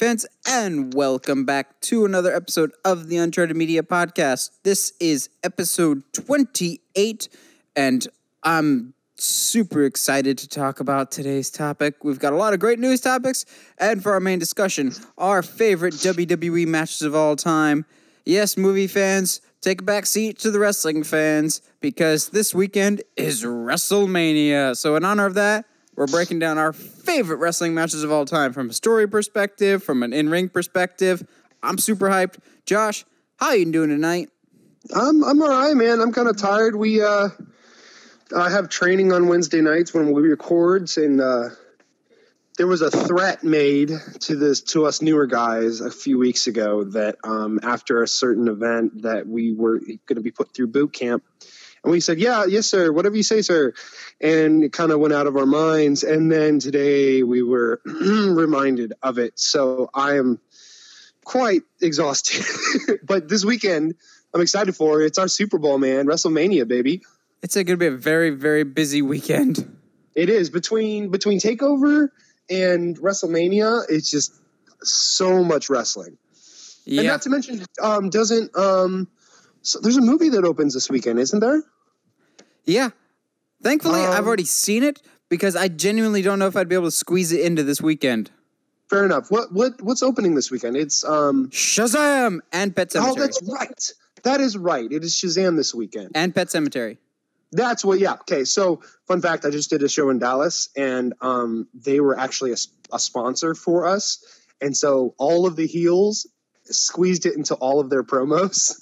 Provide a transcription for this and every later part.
fans, and welcome back to another episode of the Uncharted Media Podcast. This is episode 28, and I'm super excited to talk about today's topic. We've got a lot of great news topics, and for our main discussion, our favorite WWE matches of all time. Yes, movie fans, take a back seat to the wrestling fans, because this weekend is Wrestlemania. So in honor of that, we're breaking down our favorite wrestling matches of all time from a story perspective, from an in-ring perspective. I'm super hyped. Josh, how you doing tonight? I'm all right, man. I'm kind of tired. I have training on Wednesday nights when we record, and there was a threat made to us newer guys a few weeks ago that after a certain event that we were going to be put through boot camp. And we said, yes, sir, whatever you say, sir. And it kind of went out of our minds. And then today we were reminded of it. So I am quite exhausted. But this weekend, I'm excited for it. It's our Super Bowl, man. Wrestlemania, baby. It's going to be a very, very busy weekend. It is. Between TakeOver and WrestleMania, it's just so much wrestling. Yeah. And not to mention, so there's a movie that opens this weekend, isn't there? Yeah. Thankfully, I've already seen it because I genuinely don't know if I'd be able to squeeze it into this weekend. Fair enough. What's opening this weekend? It's Shazam and Pet Sematary. Oh, that's right. That is right. It is Shazam this weekend. And Pet Sematary. That's what. Yeah. Okay. So, fun fact: I just did a show in Dallas, and they were actually a sponsor for us, and so all of the heels squeezed it into all of their promos.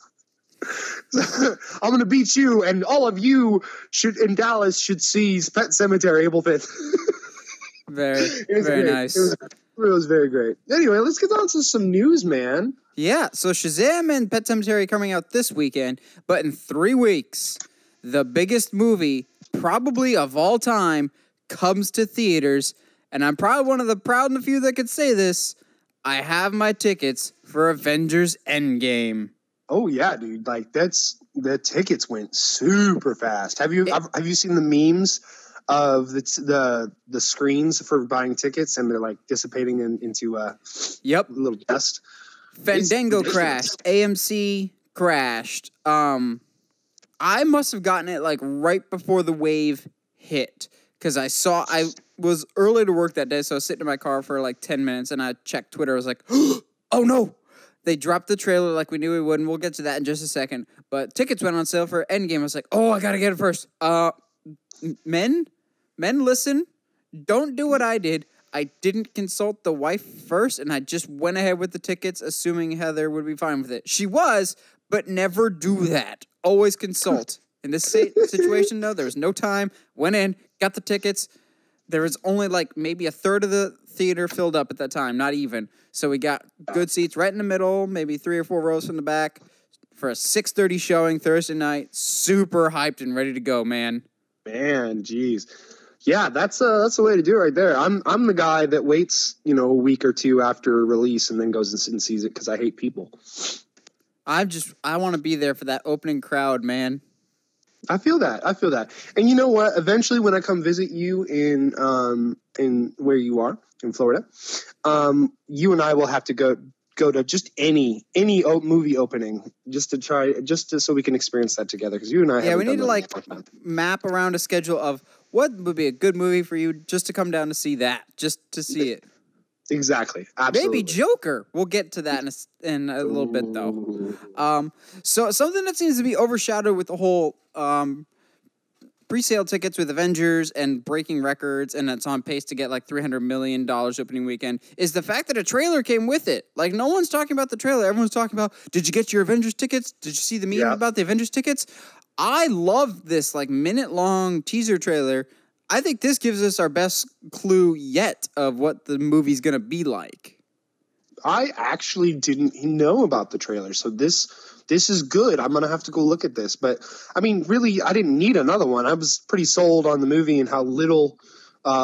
I'm going to beat you, and all of you in Dallas should see Pet Sematary April 5th. Very nice. It was very great. Anyway, let's get on to some news, man. Yeah, so Shazam and Pet Sematary coming out this weekend, but in 3 weeks, the biggest movie, probably of all time, comes to theaters, and I'm probably one of the proud and few that could say this. I have my tickets for Avengers Endgame. Oh yeah, dude! Like the tickets went super fast. Have you seen the memes of the screens for buying tickets, and they're like dissipating into a little dust? Fandango crashed. AMC crashed. I must have gotten it like right before the wave hit because I was early to work that day, so I was sitting in my car for like 10 minutes, and I checked Twitter. I was like, oh no. They dropped the trailer like we knew we would, and we'll get to that in just a second. But tickets went on sale for Endgame. I was like, I got to get it first. Men, listen. Don't do what I did. I didn't consult the wife first, and I just went ahead with the tickets, assuming Heather would be fine with it. She was, but never do that. Always consult. In this situation, though, there was no time. Went in, got the tickets. There was only like maybe a third of the theater filled up at that time, not even. So we got good seats right in the middle, maybe 3 or 4 rows from the back for a 6:30 showing Thursday night. Super hyped and ready to go, man. Man, geez. Yeah, that's the way to do it right there. I'm the guy that waits, a week or two after release and then goes and sees it because I hate people. I want to be there for that opening crowd, man. I feel that. And you know what? Eventually, when I come visit you in where you are in Florida, you and I will have to go to just any movie opening just so we can experience that together. Because you and I, we need to map around a schedule of what would be a good movie for you just to come down to see that, just to see it. Exactly. Absolutely. Maybe Joker. We'll get to that in a little bit, though. So something that seems to be overshadowed with the whole pre-sale tickets with Avengers and breaking records, and it's on pace to get like $300 million opening weekend, is the fact that a trailer came with it. Like, no one's talking about the trailer. Everyone's talking about, did you get your Avengers tickets? Did you see the meme about the Avengers tickets? I love this like minute-long teaser trailer. I think this gives us our best clue yet of what the movie's going to be like. I actually didn't know about the trailer, so this is good. I'm going to have to go look at this. But, I mean, really, I didn't need another one. I was pretty sold on the movie and how little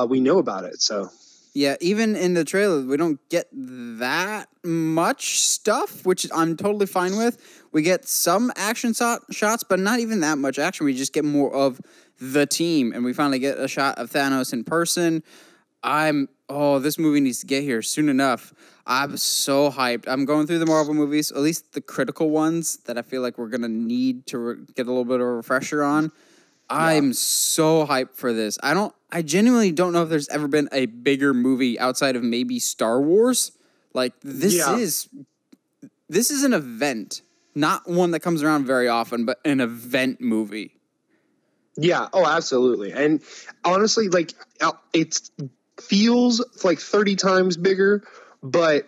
we know about it. So yeah, even in the trailer, we don't get that much stuff, which I'm totally fine with. We get some action shots, but not even that much action. We just get more of the team, and we finally get a shot of Thanos in person. This movie needs to get here soon enough. I'm so hyped. I'm going through the Marvel movies, at least the critical ones that I feel like we're going to need to get a little bit of a refresher on. I'm so hyped for this. I genuinely don't know if there's ever been a bigger movie outside of maybe Star Wars. Like this is an event, not one that comes around very often, but an event movie. Yeah. Oh, absolutely. And honestly, like it feels like 30 times bigger, but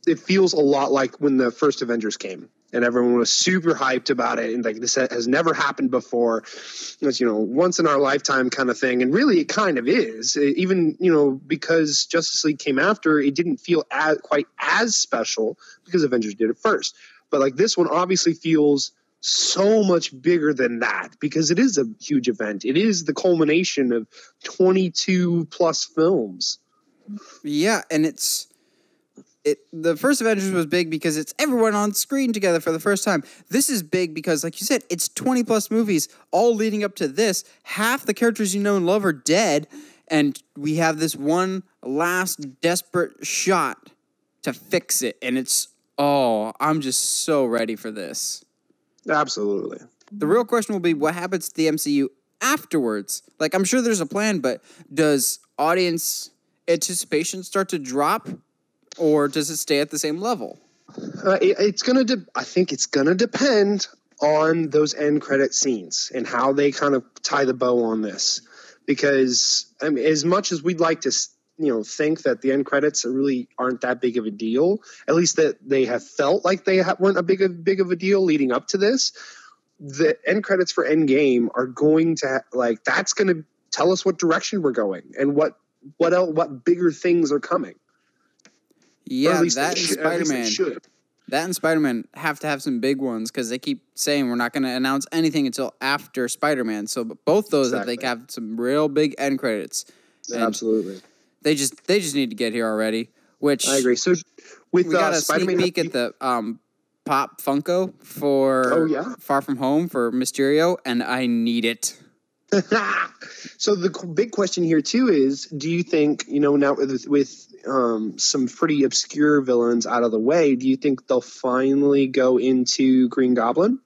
it feels a lot like when the first Avengers came. And everyone was super hyped about it. And like, this has never happened before. It's, once in our lifetime kind of thing. And really, it kind of is. Even, because Justice League came after, it didn't feel quite as special because Avengers did it first. But like this one obviously feels so much bigger than that because it is a huge event. It is the culmination of 22 plus films. Yeah. And the first Avengers was big because it's everyone on screen together for the first time. This is big because, like you said, it's 20 plus movies all leading up to this. Half the characters you know and love are dead, and we have this one last desperate shot to fix it. And I'm just so ready for this. Absolutely. The real question will be what happens to the MCU afterwards. Like, I'm sure there's a plan, but does audience anticipation start to drop? Or does it stay at the same level? I think it's gonna depend on those end credit scenes and how they kind of tie the bow on this. Because as much as we'd like to, think that the end credits really aren't that big of a deal, at least that they have felt like they weren't a big of a deal leading up to this. The end credits for Endgame are going to that's going to tell us what direction we're going and what bigger things are coming. Yeah, that and Spider-Man have to have some big ones because they keep saying we're not going to announce anything until after Spider-Man. So both those, I think, have some real big end credits. Absolutely. They just need to get here already. Which I agree. So we got a Spider-Man sneak peek at the Pop Funko for Far From Home for Mysterio, and I need it. So the big question here too is, do you think, now with some pretty obscure villains out of the way, do you think they'll finally go into Green Goblin?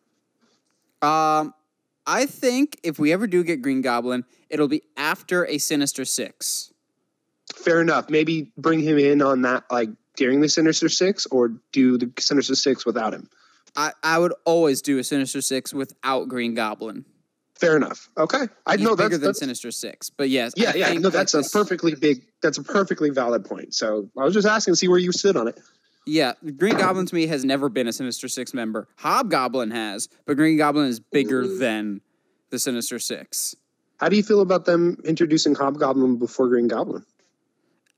I think if we ever do get Green Goblin, it'll be after a Sinister Six. Fair enough. Maybe bring him in on that, like during the Sinister Six, or do the Sinister Six without him. I would always do a Sinister Six without Green Goblin. Fair enough. Okay, I know bigger than Sinister Six, but yes, that's a perfectly valid point. So I was just asking to see where you sit on it. Yeah, Green Goblin to me has never been a Sinister Six member. Hobgoblin has, but Green Goblin is bigger than the Sinister Six. How do you feel about them introducing Hobgoblin before Green Goblin?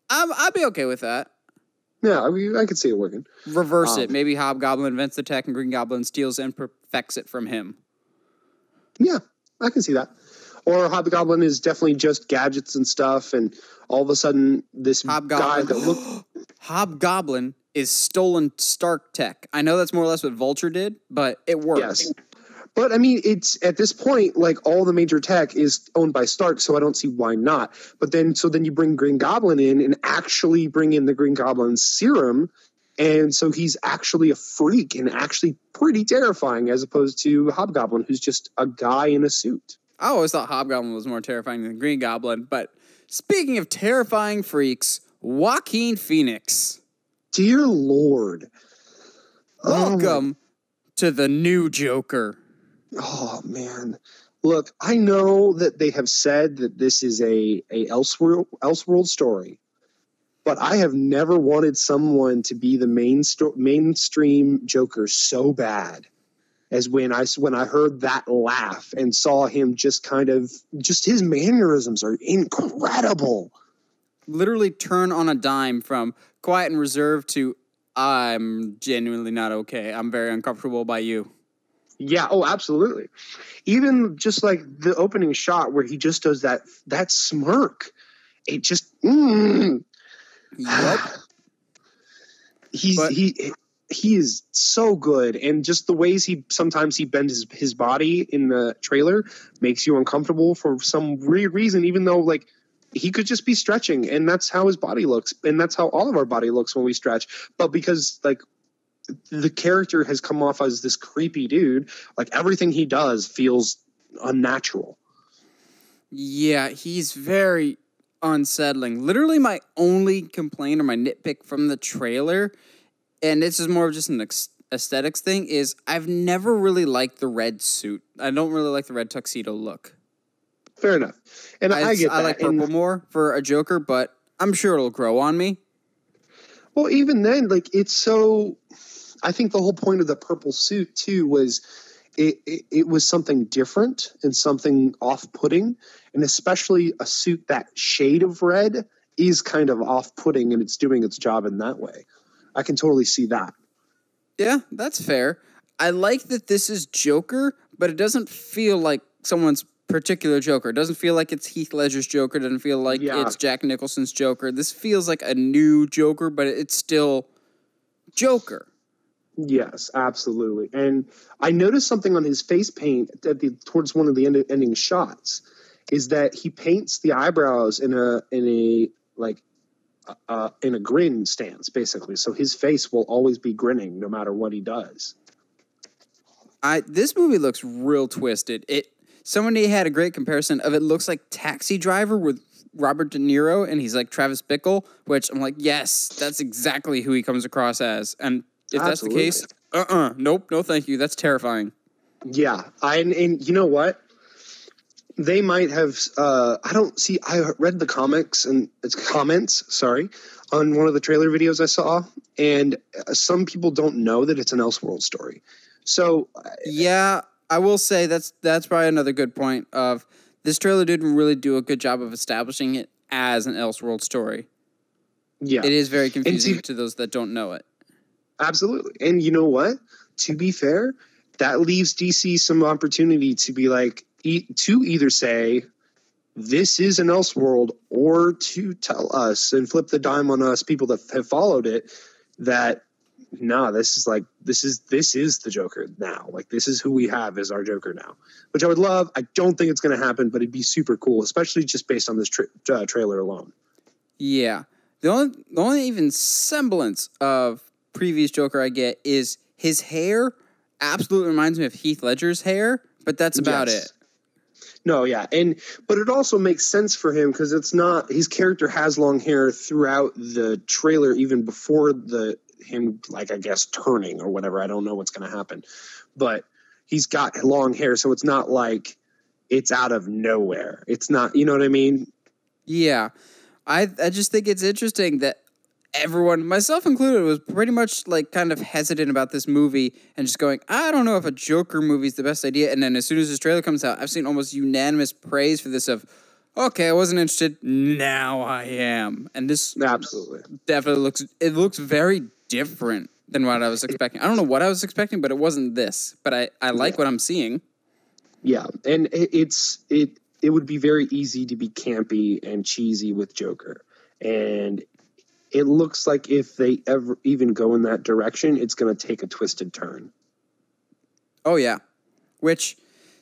I'd be okay with that. Yeah, I could see it working. Reverse it. Maybe Hobgoblin invents the tech and Green Goblin steals and perfects it from him. Yeah. I can see that. Or Hobgoblin is definitely just gadgets and stuff, and all of a sudden this guy that looked... Hobgoblin is stolen Stark tech. I know that's more or less what Vulture did, but it works. Yes. But, I mean, it's at this point, like, all the major tech is owned by Stark, so I don't see why not. But then you bring Green Goblin in and actually bring in the Green Goblin serum, and so he's actually a freak and actually pretty terrifying as opposed to Hobgoblin, who's just a guy in a suit. I always thought Hobgoblin was more terrifying than Green Goblin. But speaking of terrifying freaks, Joaquin Phoenix. Dear Lord. Welcome to the new Joker. Oh, man. Look, I know that they have said that this is a Elseworld story. But I have never wanted someone to be the mainstream Joker so bad as when I heard that laugh and saw him just his mannerisms are incredible. Literally turn on a dime from quiet and reserved to I'm genuinely not okay. I'm very uncomfortable by you. Yeah, oh, absolutely. Even just like the opening shot where he just does that smirk. It just... Yep. He is so good, and just the ways he bends his body in the trailer makes you uncomfortable for some weird reason, even though like he could just be stretching, and that's how his body looks, and that's how all of our body looks when we stretch. But because like the character has come off as this creepy dude, like everything he does feels unnatural. Yeah, he's very unsettling. Literally, my only complaint or my nitpick from the trailer, and this is more of just an aesthetics thing, is I've never really liked the red suit. I don't really like the red tuxedo look. Fair enough. And I get that. I like purple more for a Joker, but I'm sure it'll grow on me. Well, even then, like, it's so... I think the whole point of the purple suit, too, was it was something different and something off-putting, and especially a suit that shade of red is kind of off-putting, and it's doing its job in that way. I can totally see that. Yeah, that's fair. I like that this is Joker, but it doesn't feel like someone's particular Joker. It doesn't feel like it's Heath Ledger's Joker. It doesn't feel like it's Jack Nicholson's Joker. This feels like a new Joker, but it's still Joker. Yes, absolutely. And I noticed something on his face paint towards one of the ending shots, is that he paints the eyebrows in a grin stance, basically. So his face will always be grinning no matter what he does. This movie looks real twisted. Somebody had a great comparison of it looks like Taxi Driver with Robert De Niro, and he's like Travis Bickle, which I'm like, yes, that's exactly who he comes across as. And if Absolutely. that's the case, nope, no thank you. That's terrifying. Yeah. And you know what? They might have, I read the comments on one of the trailer videos I saw, and some people don't know that it's an Elseworld story. So yeah, I will say that's probably another good point of this trailer didn't really do a good job of establishing it as an Elseworld story. Yeah. It is very confusing to those that don't know it. Absolutely. And you know what? To be fair, that leaves DC some opportunity to be like, to either say this is an Elseworld, or to tell us and flip the dime on us people that have followed it that this is the Joker now. Like, this is who we have as our Joker now, which I would love. I don't think it's going to happen, but it'd be super cool, especially just based on this trailer alone. Yeah. The only even semblance of previous Joker I get is his hair absolutely reminds me of Heath Ledger's hair, but that's about it. No, yeah. But it also makes sense for him because it's not, his character has long hair throughout the trailer, even before him, like, I guess, turning or whatever. I don't know what's going to happen, but he's got long hair. So it's not like it's out of nowhere. It's not, you know what I mean? Yeah. I just think it's interesting that everyone, myself included, was pretty much like kind of hesitant about this movie and just going, I don't know if a Joker movie is the best idea. And then as soon as this trailer comes out, I've seen almost unanimous praise for this of, okay, I wasn't interested, now I am. And this absolutely definitely looks very different than what I was expecting. I don't know what I was expecting, but it wasn't this. But I like what I'm seeing. Yeah, and it would be very easy to be campy and cheesy with Joker. And it looks like if they ever even go in that direction, it's going to take a twisted turn. Oh, yeah. Which,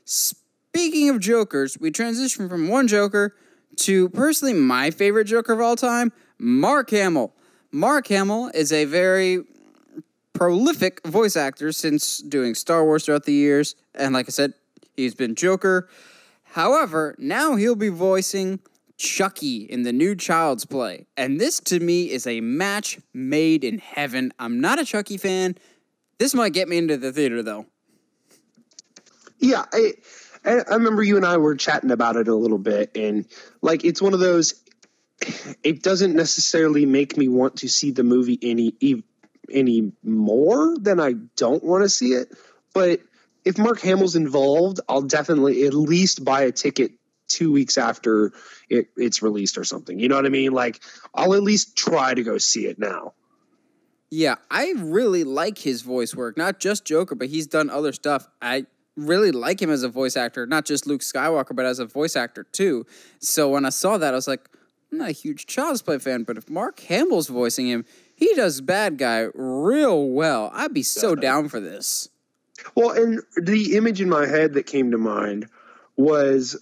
speaking of Jokers, we transition from one Joker to personally my favorite Joker of all time, Mark Hamill. Mark Hamill is a very prolific voice actor since doing Star Wars throughout the years. And like I said, he's been Joker. However, now he'll be voicing Chucky in the new Child's Play. And this, to me, is a match made in heaven. I'm not a Chucky fan. This might get me into the theater, though. Yeah, I remember you and I were chatting about it a little bit. And, like, it's one of those, it doesn't necessarily make me want to see the movie any more than I don't want to see it. But if Mark Hamill's involved, I'll definitely at least buy a ticket 2 weeks after it's released or something. You know what I mean? Like, I'll at least try to go see it now. Yeah, I really like his voice work. Not just Joker, but he's done other stuff. I really like him as a voice actor, not just Luke Skywalker, but as a voice actor too. So when I saw that, I was like, I'm not a huge Child's Play fan, but if Mark Hamill's voicing him, he does bad guy real well. I'd be so down for this. Well, and the image in my head that came to mind was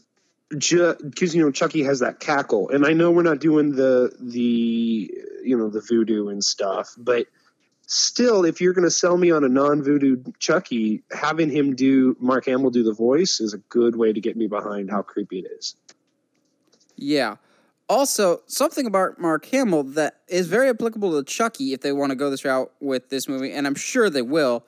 because Chucky has that cackle, and I know we're not doing the voodoo and stuff, but still, if you're going to sell me on a non-voodoo Chucky, having Mark Hamill do the voice is a good way to get me behind how creepy it is. Yeah. Also, something about Mark Hamill that is very applicable to Chucky if they want to go this route with this movie, and I'm sure they will.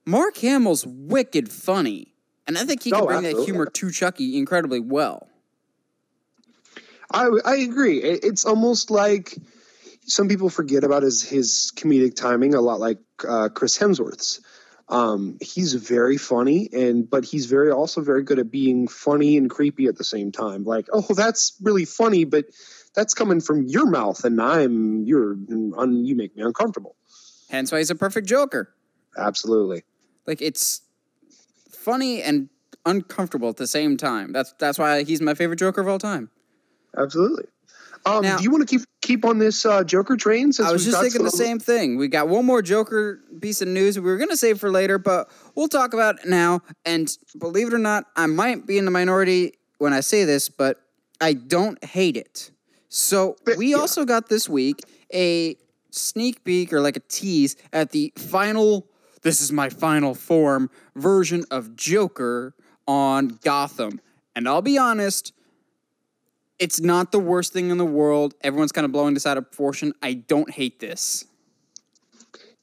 Mark Hamill's wicked funny, and I think he can bring that humor to Chucky incredibly well. I agree. It's almost like some people forget about his comedic timing, a lot like Chris Hemsworth's. He's very funny, but he's also very good at being funny and creepy at the same time. Like, oh, that's really funny, but that's coming from your mouth, and you make me uncomfortable. Hence why he's a perfect Joker. Absolutely. Like, it's funny and uncomfortable at the same time. That's why he's my favorite Joker of all time. Absolutely. Now, do you want to keep on this Joker train? I was just thinking the same thing. We got one more Joker piece of news we were going to save for later, but we'll talk about it now. And believe it or not, I might be in the minority when I say this, but I don't hate it. So we also got this week a sneak peek or like a tease at the final, this is my final form, version of Joker on Gotham. And I'll be honest, it's not the worst thing in the world. Everyone's kind of blowing this out of proportion. I don't hate this.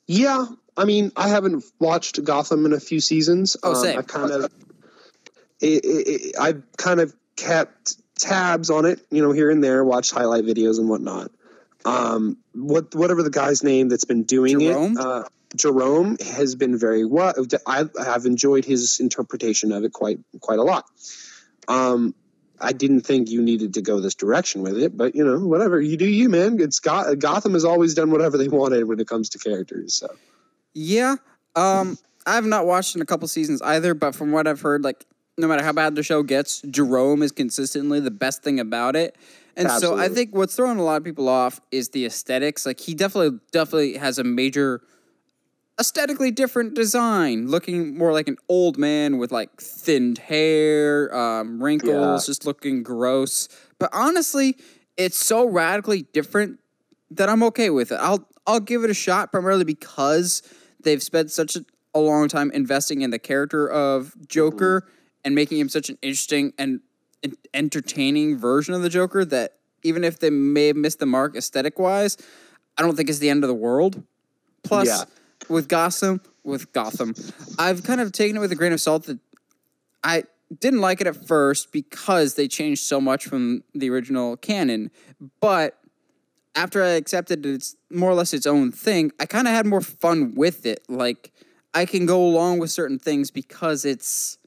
Yeah, I mean, I haven't watched Gotham in a few seasons. Same. I've kind of kept tabs on it, here and there, watched highlight videos and whatnot. Whatever the guy's name that's been doing it, Jerome has been very well. I have enjoyed his interpretation of it quite a lot. I didn't think you needed to go this direction with it, but whatever, you do you, man. Gotham has always done whatever they wanted when it comes to characters. So yeah, I have not watched in a couple seasons either, but from what I've heard, like no matter how bad the show gets, Jerome is consistently the best thing about it. And Absolutely. So I think what's throwing a lot of people off is the aesthetics. Like he definitely has a major aesthetically different design, looking more like an old man with like thinned hair, wrinkles, just looking gross. But honestly, it's so radically different that I'm okay with it. I'll give it a shot, primarily because they've spent such a long time investing in the character of Joker and making him such an interesting and entertaining version of the Joker that even if they may have missed the mark aesthetic-wise, I don't think it's the end of the world. Plus, with Gotham, I've kind of taken it with a grain of salt that I didn't like it at first because they changed so much from the original canon. But after I accepted it's more or less its own thing, I kind of had more fun with it. Like, I can go along with certain things because it's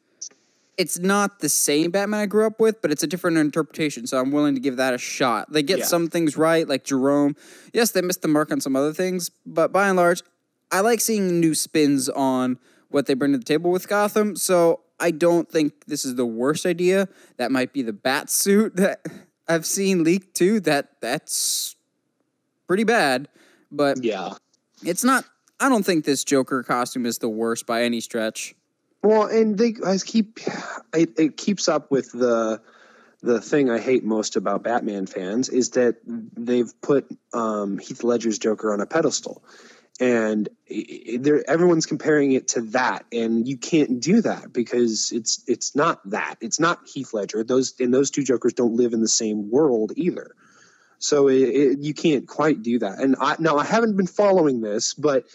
not the same Batman I grew up with, but it's a different interpretation, so I'm willing to give that a shot. They get some things right, like Jerome. Yes, they missed the mark on some other things, but by and large, I like seeing new spins on what they bring to the table with Gotham, so I don't think this is the worst idea. That might be the bat suit that I've seen leaked too. That's pretty bad, but it's not. I don't think this Joker costume is the worst by any stretch. Well, and it keeps up with the thing I hate most about Batman fans is that they've put Heath Ledger's Joker on a pedestal. And everyone's comparing it to that, and you can't do that because it's not that. It's not Heath Ledger. Those two Jokers don't live in the same world either. So you can't quite do that. And I haven't been following this, but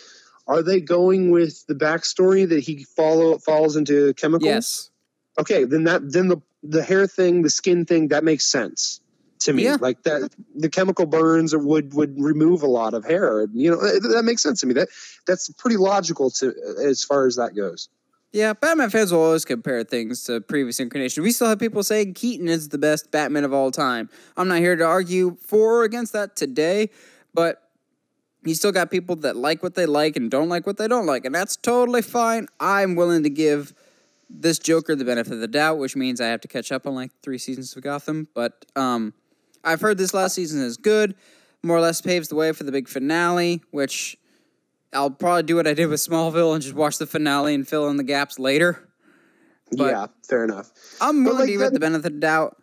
are they going with the backstory that he falls into chemicals? Yes. Okay, then the hair thing, the skin thing, that makes sense to me. Like that, the chemical burns would remove a lot of hair. That makes sense to me. That's pretty logical as far as that goes. Yeah, Batman fans will always compare things to previous incarnations. We still have people saying Keaton is the best Batman of all time. I'm not here to argue for or against that today, but you still got people that like what they like and don't like what they don't like, and that's totally fine. I'm willing to give this Joker the benefit of the doubt, which means I have to catch up on like 3 seasons of Gotham, but I've heard this last season is good, more or less paves the way for the big finale, which I'll probably do what I did with Smallville and just watch the finale and fill in the gaps later. But fair enough. I'm willing to give it the benefit of the doubt.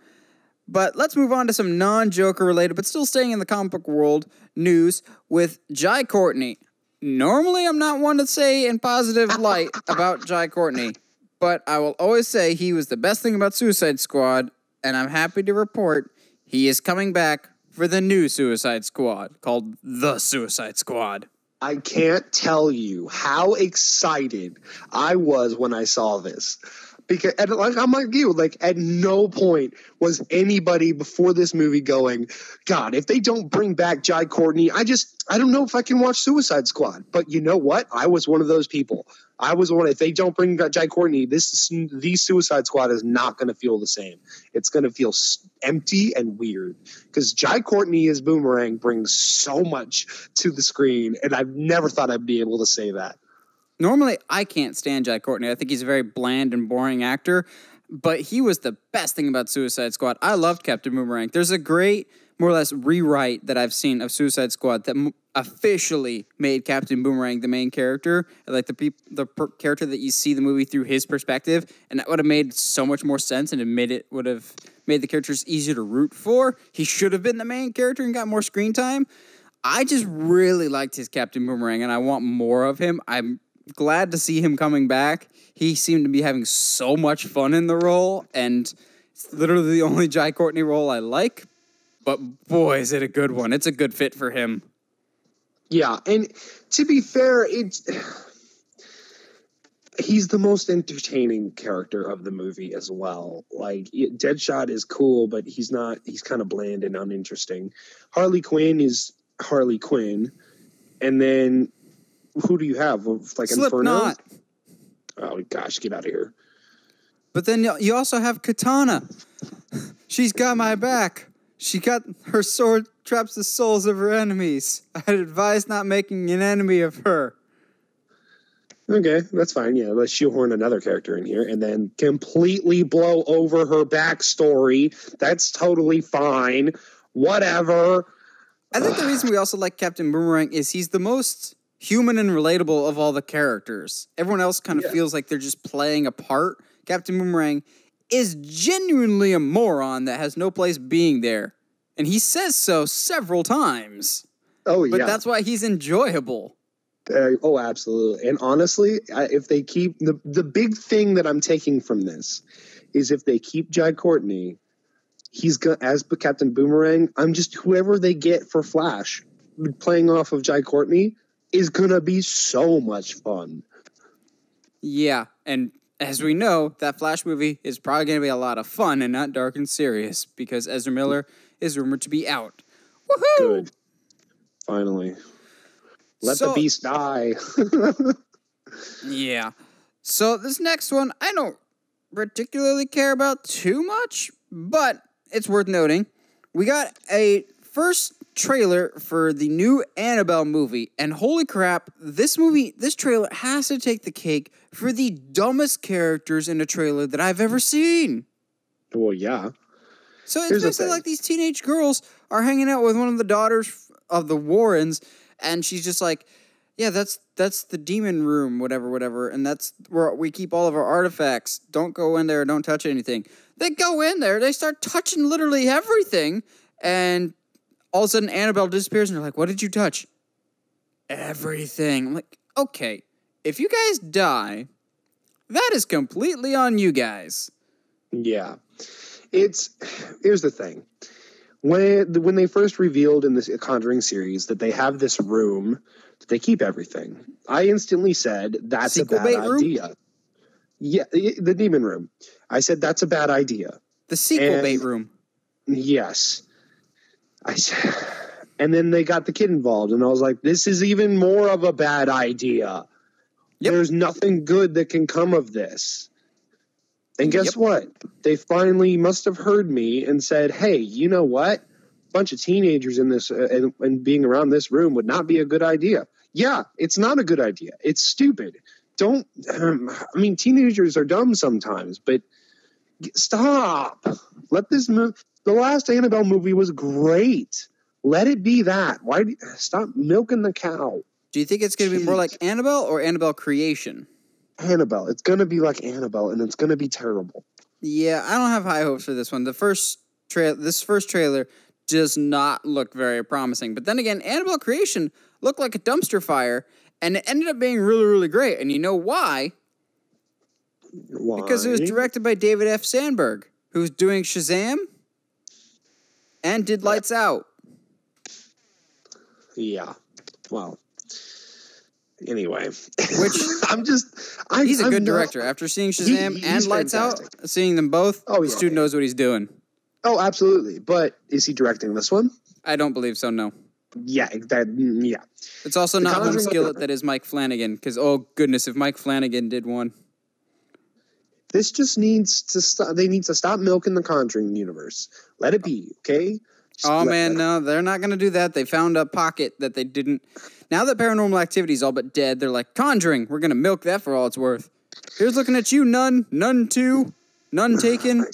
But let's move on to some non-Joker related, but still staying in the comic book world news with Jai Courtney. Normally, I'm not one to say in positive light about Jai Courtney, but I will always say he was the best thing about Suicide Squad, and I'm happy to report he is coming back for the new Suicide Squad called The Suicide Squad. I can't tell you how excited I was when I saw this. Because, and like I'm like you, like at no point was anybody before this movie going, God, if they don't bring back Jai Courtney, I don't know if I can watch Suicide Squad. But you know what? I was one of those people. I was one. If they don't bring back Jai Courtney, the Suicide Squad is not going to feel the same. It's going to feel empty and weird because Jai Courtney as Boomerang brings so much to the screen, and I've never thought I'd be able to say that. Normally, I can't stand Jai Courtney. I think he's a very bland and boring actor, but he was the best thing about Suicide Squad. I loved Captain Boomerang. There's a great, more or less, rewrite that I've seen of Suicide Squad that officially made Captain Boomerang the main character, like the character that you see the movie through his perspective, and that would have made so much more sense, and would have made the characters easier to root for. He should have been the main character and got more screen time. I just really liked his Captain Boomerang, and I want more of him. I'm glad to see him coming back. He seemed to be having so much fun in the role, and it's literally the only Jai Courtney role I like. But boy, is it a good one. It's a good fit for him. Yeah, and to be fair, he's the most entertaining character of the movie as well. Like, Deadshot is cool, but he's kind of bland and uninteresting. Harley Quinn is Harley Quinn, and then who do you have? Like Inferno? Oh, gosh, get out of here. But then you also have Katana. She's got my back. She got her sword traps the souls of her enemies. I'd advise not making an enemy of her. Okay, that's fine. Yeah, let's shoehorn another character in here and then completely blow over her backstory. That's totally fine. Whatever. I think the reason we also like Captain Boomerang is he's the most human and relatable of all the characters. Everyone else kind of feels like they're just playing a part. Captain Boomerang is genuinely a moron that has no place being there. And he says so several times. Oh, yeah. But that's why he's enjoyable. Oh, absolutely. And honestly, if they keep... The big thing that I'm taking from this is if they keep Jai Courtney, as Captain Boomerang, whoever they get for Flash, playing off of Jai Courtney, is going to be so much fun. Yeah, and as we know, that Flash movie is probably going to be a lot of fun and not dark and serious because Ezra Miller is rumored to be out. Woohoo! Good. Finally. Let the beast die. Yeah. So this next one, I don't particularly care about too much, but it's worth noting. We got a first trailer for the new Annabelle movie, and holy crap, this trailer has to take the cake for the dumbest characters in a trailer that I've ever seen. Well, yeah. So it's basically like these teenage girls are hanging out with one of the daughters of the Warrens, and she's just like, yeah, that's the demon room, whatever, and that's where we keep all of our artifacts. Don't go in there, don't touch anything. They go in there, they start touching literally everything, and all of a sudden Annabelle disappears, and they're like, what did you touch? Everything. I'm like, okay, if you guys die, that is completely on you guys. Yeah. Here's the thing. When they first revealed in this Conjuring series that they have this room that they keep everything, I instantly said, that's a bad idea. Yeah, the demon room. I said, that's a bad idea. The sequel bait room. Yes. And then they got the kid involved, and I was like, this is even more of a bad idea. Yep. There's nothing good that can come of this. And guess what? They finally must have heard me and said, hey, you know what? A bunch of teenagers in this and being around this room would not be a good idea. Yeah, it's not a good idea. It's stupid. Teenagers are dumb sometimes, but stop. Let this move. The last Annabelle movie was great. Let it be that. Stop milking the cow? Do you think it's going to be more like Annabelle or Annabelle Creation? Annabelle. It's going to be like Annabelle, and it's going to be terrible. Yeah, I don't have high hopes for this one. The first this first trailer does not look very promising. But then again, Annabelle Creation looked like a dumpster fire, and it ended up being really, really great. And you know why? Why? Because it was directed by David F. Sandberg, who's doing Shazam and did Lights Out. Yeah. Well. Anyway, which he's a good director. After seeing Shazam and Lights fantastic. Out, seeing them both, the student knows what he's doing. Oh, absolutely. But is he directing this one? I don't believe so, no. Yeah. It's also not Home Skillet that is Mike Flanagan, because, oh, goodness, if Mike Flanagan did one. This just needs to stop. They need to stop milking the Conjuring universe. Let it be, okay? No, they're not going to do that. They found a pocket that they didn't. Now that Paranormal Activity is all but dead, they're like, Conjuring, we're going to milk that for all it's worth. Here's looking at you, Nun. Nun 2. None taken.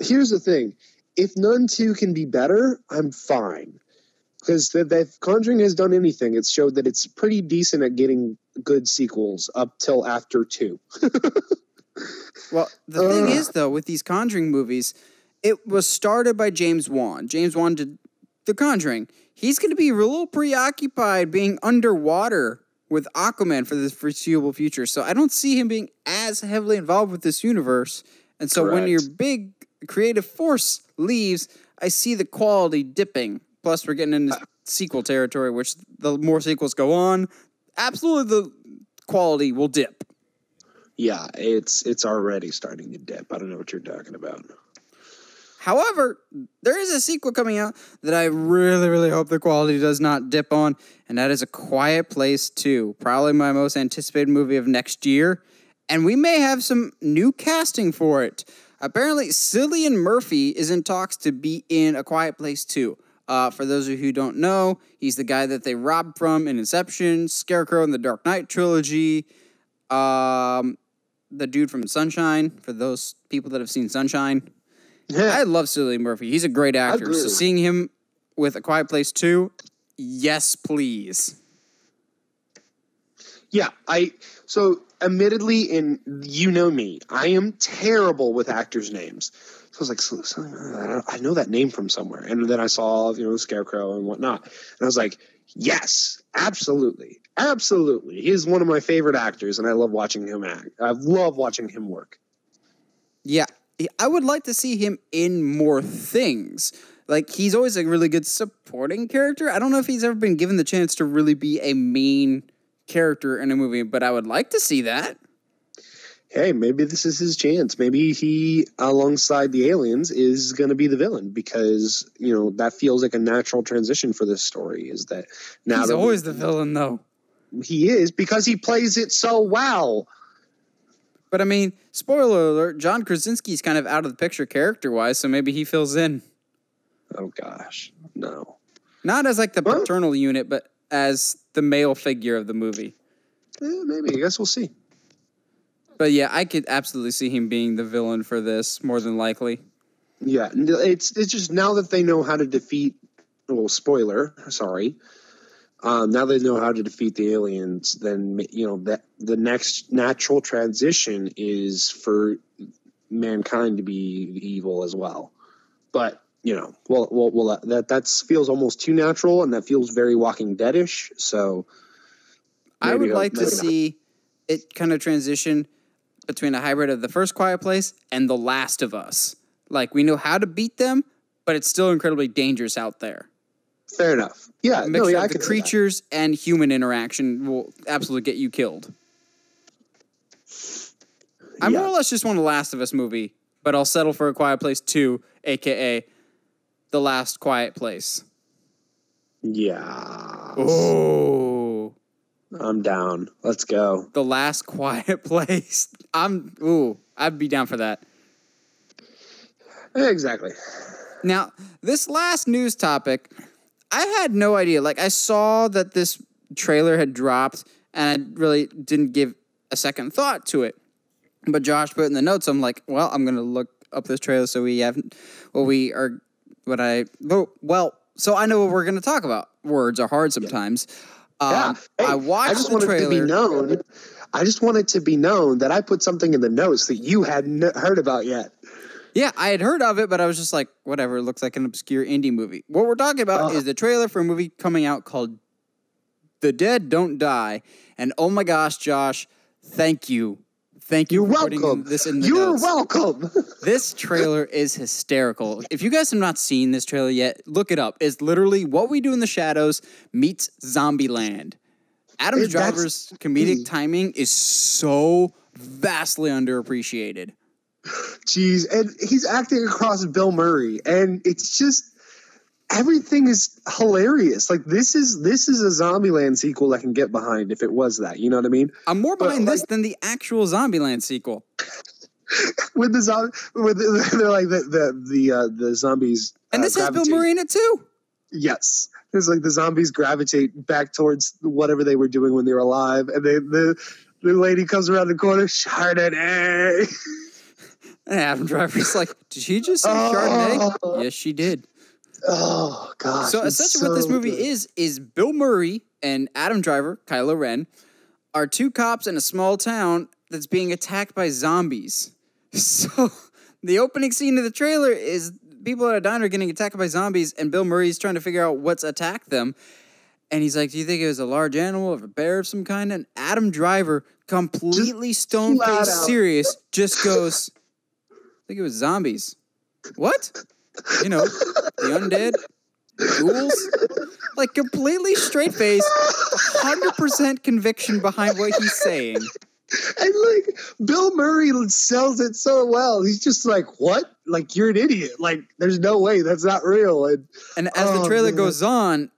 Here's the thing. If Nun 2 can be better, I'm fine. Because if Conjuring has done anything, it's showed that it's pretty decent at getting good sequels up till after 2. Well, the thing is, though, with these Conjuring movies, it was started by James Wan. James Wan did The Conjuring. He's going to be a little preoccupied being underwater with Aquaman for the foreseeable future. So I don't see him being as heavily involved with this universe. And so when your big creative force leaves, I see the quality dipping. Plus, we're getting into sequel territory, which the more sequels go on, absolutely the quality will dip. Yeah, it's already starting to dip. I don't know what you're talking about. However, there is a sequel coming out that I really, really hope the quality does not dip on, and that is A Quiet Place 2. Probably my most anticipated movie of next year, and we may have some new casting for it. Apparently, Cillian Murphy is in talks to be in A Quiet Place 2. For those of you who don't know, he's the guy that they robbed from in Inception, Scarecrow in the Dark Knight trilogy, the dude from Sunshine, for those people that have seen Sunshine. Yeah. I love Cillian Murphy. He's a great actor. So seeing him with A Quiet Place 2, yes, please. Yeah, so admittedly, and you know me, I am terrible with actors' names. So I was like, I know that name from somewhere. And then I saw, Scarecrow and whatnot. And I was like, yes, absolutely. Absolutely. He is one of my favorite actors, and I love watching him act. I love watching him work. Yeah. I would like to see him in more things. Like, he's always a really good supporting character. I don't know if he's ever been given the chance to really be a main character in a movie, but I would like to see that. Hey, maybe this is his chance. Maybe he, alongside the aliens, is going to be the villain because, that feels like a natural transition for this story. Is that now he's always the villain, though. He is because he plays it so well. But I mean, spoiler alert, John Krasinski's kind of out of the picture character-wise, so maybe he fills in. Oh, gosh. No. Not as like the paternal unit, but as the male figure of the movie. Maybe. I guess we'll see. But yeah, I could absolutely see him being the villain for this, more than likely. Yeah, it's just now that they know how to defeat, spoiler, sorry. Now they know how to defeat the aliens, then, that the next natural transition is for mankind to be evil as well. But, that feels almost too natural, and that feels very Walking Dead-ish, so... I would like to see it kind of transition between a hybrid of the first Quiet Place and The Last of Us. Like, we know how to beat them, but it's still incredibly dangerous out there. Fair enough. Yeah, a mixture of the creatures and human interaction will absolutely get you killed. I more or less just want a Last of Us movie, but I'll settle for A Quiet Place 2, a.k.a. The Last Quiet Place. Yeah. Oh. I'm down. Let's go. The Last Quiet Place. I'd be down for that. Exactly. Now, this last news topic, I had no idea. Like, I saw that this trailer had dropped, and I really didn't give a second thought to it. But Josh put in the notes, I'm like, well, I'm going to look up this trailer so we have, so I know what we're going to talk about. Words are hard sometimes. Yeah. Hey, I watched the trailer. I just want it to be known that I put something in the notes that you hadn't heard about yet. Yeah, I had heard of it, but I was just like, whatever. It looks like an obscure indie movie. What we're talking about is the trailer for a movie coming out called The Dead Don't Die. And oh my gosh, Josh, thank you. Thank you for putting this in the notes. You're welcome. This trailer is hysterical. If you guys have not seen this trailer yet, look it up. It's literally What We Do in the Shadows meets Zombieland. Adam Driver's comedic timing is so vastly underappreciated. Jeez, and he's acting across Bill Murray, and it's just everything is hilarious. Like this is a Zombieland sequel I can get behind if it was that. You know what I mean? I'm more behind this than the actual Zombieland sequel. With the they're like the zombies, and this has Bill Murray in it too. Yes, it's like the zombies gravitate back towards whatever they were doing when they were alive, and the lady comes around the corner, Chardonnay. And Adam Driver's like, did she just say Chardonnay? Yes, she did. Oh, gosh. So essentially what this movie is Bill Murray and Adam Driver, Kylo Ren, are two cops in a small town that's being attacked by zombies. So the opening scene of the trailer is people at a diner getting attacked by zombies, and Bill Murray's trying to figure out what's attacked them. And he's like, do you think it was a large animal or a bear of some kind? And Adam Driver, completely stone-faced serious, just goes, I think it was zombies. What? You know, the undead, ghouls. Like, completely straight-faced, 100% conviction behind what he's saying. And, like, Bill Murray sells it so well. He's just like, what? Like, you're an idiot. Like, there's no way. That's not real. And as the trailer goes on,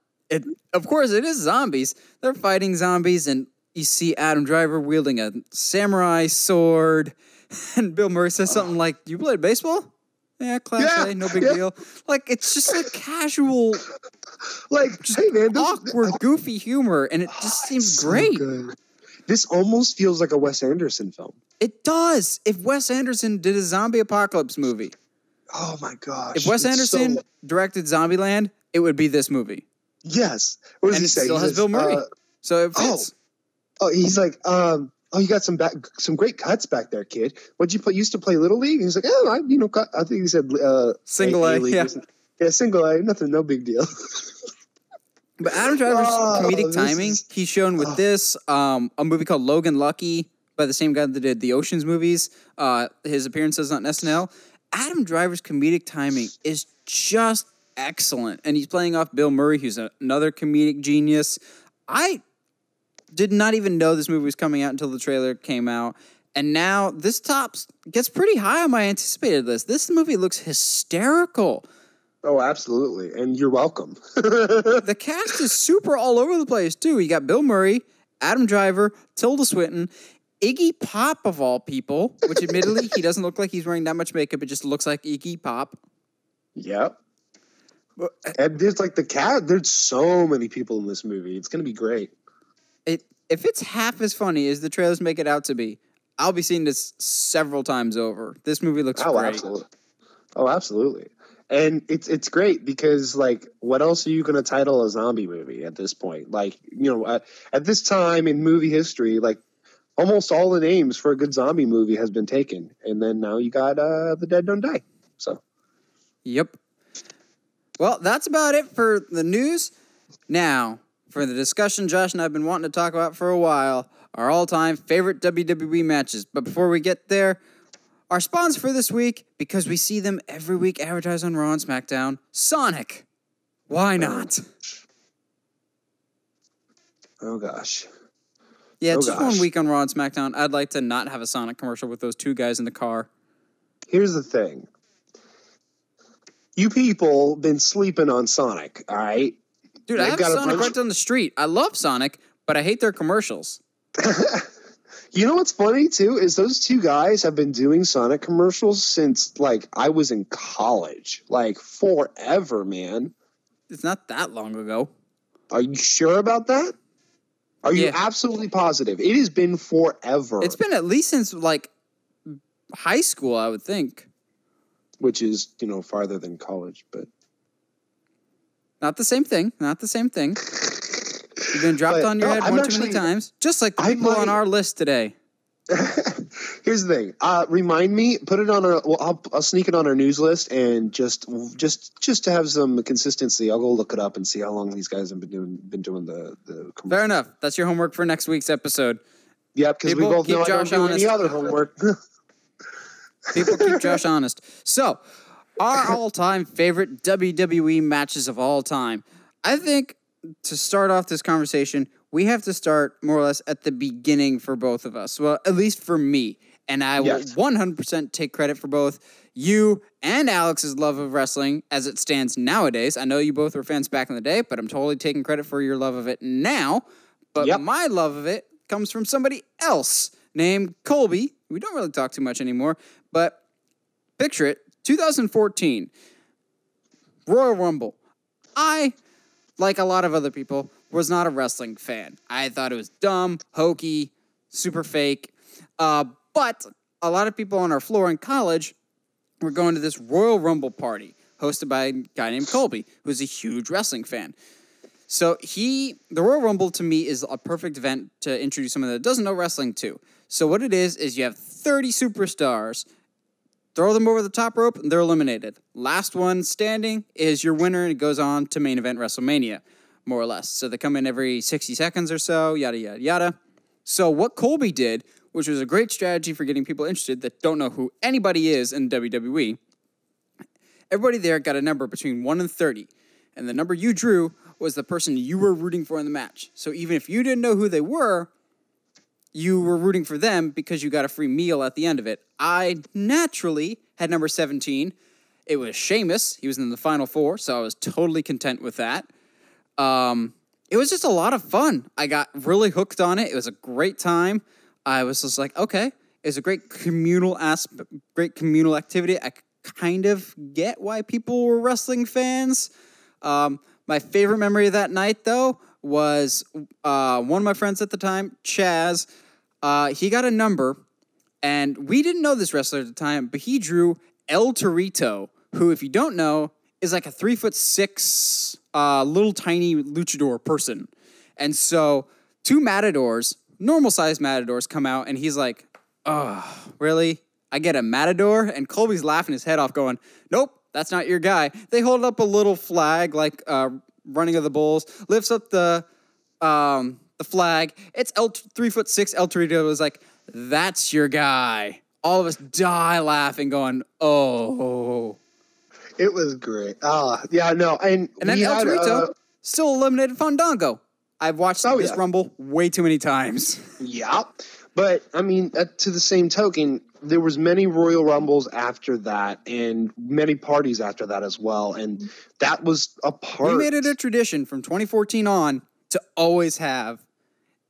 of course, it is zombies. They're fighting zombies, and you see Adam Driver wielding a samurai sword. And Bill Murray says something like, you played baseball? Yeah, Class A, no big deal. Like, it's just like casual, like, hey, man, awkward, goofy humor, and it just seems great. Good. This almost feels like a Wes Anderson film. It does. If Wes Anderson did a zombie apocalypse movie. Oh, my gosh. If Wes Anderson directed Zombieland, it would be this movie. Yes. What does he say? It still has Bill Murray. So it fits. He's like, you got some great cuts back there, kid. What'd you play? Used to play Little League? He's like, I think he said Single A. Yeah, Single A. Nothing, no big deal. But Adam Driver's comedic timing, he's shown with this, a movie called Logan Lucky by the same guy that did the Ocean's movies. His appearances on SNL. Adam Driver's comedic timing is just excellent, and he's playing off Bill Murray, who's another comedic genius. I did not even know this movie was coming out until the trailer came out. And now this gets pretty high on my anticipated list. This movie looks hysterical. Oh, absolutely. And you're welcome. The cast is super all over the place, too. You got Bill Murray, Adam Driver, Tilda Swinton, Iggy Pop, of all people, which admittedly, he doesn't look like he's wearing that much makeup. It just looks like Iggy Pop. Yep. And there's like there's so many people in this movie. It's going to be great. If it's half as funny as the trailers make it out to be, I'll be seeing this several times over. This movie looks great. Absolutely. Oh, absolutely. And it's great because, like, what else are you going to title a zombie movie at this point? Like, at this time in movie history, like, almost all the names for a good zombie movie has been taken. And then now you got The Dead Don't Die. So. Yep. Well, that's about it for the news. Now, for the discussion Josh and I have been wanting to talk about for a while, our all-time favorite WWE matches. But before we get there, our sponsor for this week, because we see them every week advertised on Raw and SmackDown, Sonic. Why not? Oh, gosh. Yeah, just 1 week on Raw and SmackDown. I'd like to not have a Sonic commercial with those two guys in the car. Here's the thing. You people been sleeping on Sonic, all right? Dude, I have Sonic right down the street. I love Sonic, but I hate their commercials. You know what's funny, too, is those two guys have been doing Sonic commercials since, like, I was in college. Like, forever, man. It's not that long ago. Are you sure about that? Are you absolutely positive? It has been forever. It's been at least since, like, high school, I would think. Which is, farther than college, but... Not the same thing. Not the same thing. You've been dropped on your head one too many times. Just like the people on our list today. Here's the thing. Remind me. Put it on our. Well, I'll sneak it on our news list, and just to have some consistency, I'll go look it up and see how long these guys have been doing the. Fair enough. That's your homework for next week's episode. Yeah, because we both know I don't do any other homework. People keep Josh honest. So, our all-time favorite WWE matches of all time. I think to start off this conversation, we have to start more or less at the beginning for both of us. Well, at least for me. And I will 100% take credit for both you and Alex's love of wrestling as it stands nowadays. I know you both were fans back in the day, but I'm totally taking credit for your love of it now. But my love of it comes from somebody else named Colby. We don't really talk too much anymore, but picture it, 2014, Royal Rumble. I, like a lot of other people, was not a wrestling fan. I thought it was dumb, hokey, super fake. But a lot of people on our floor in college were going to this Royal Rumble party hosted by a guy named Colby, who's a huge wrestling fan. So the Royal Rumble to me is a perfect event to introduce someone that doesn't know wrestling to. So what it is you have 30 superstars, throw them over the top rope, and they're eliminated. Last one standing is your winner, and it goes on to main event WrestleMania, more or less. So they come in every 60 seconds or so, yada, yada, yada. So what Colby did, which was a great strategy for getting people interested that don't know who anybody is in WWE, everybody there got a number between 1 and 30. And the number you drew was the person you were rooting for in the match. So even if you didn't know who they were, you were rooting for them because you got a free meal at the end of it. I naturally had number 17. It was Sheamus. He was in the final four, so I was totally content with that. It was just a lot of fun. I got really hooked on it. It was a great time. I was just like, okay, it's a great communal activity. I kind of get why people were wrestling fans. My favorite memory of that night, though, was one of my friends at the time, Chaz. He got a number, and we didn't know this wrestler at the time, but he drew El Torito, who, if you don't know, is like a 3'6" little tiny luchador person. And so 2 matadors, normal-sized matadors, come out, and he's like, oh, really? I get a matador? And Colby's laughing his head off going, nope, that's not your guy. They hold up a little flag like Running of the Bulls, lifts up the flag. It's 3'6" El Torito was like, that's your guy. All of us die laughing going, oh. It was great. Yeah, no. And then El Torito still eliminated Fandango. I've watched this Rumble way too many times. Yeah. But, I mean, to the same token, there was many Royal Rumbles after that and many parties after that as well. And that was a part. We made it a tradition from 2014 on to always have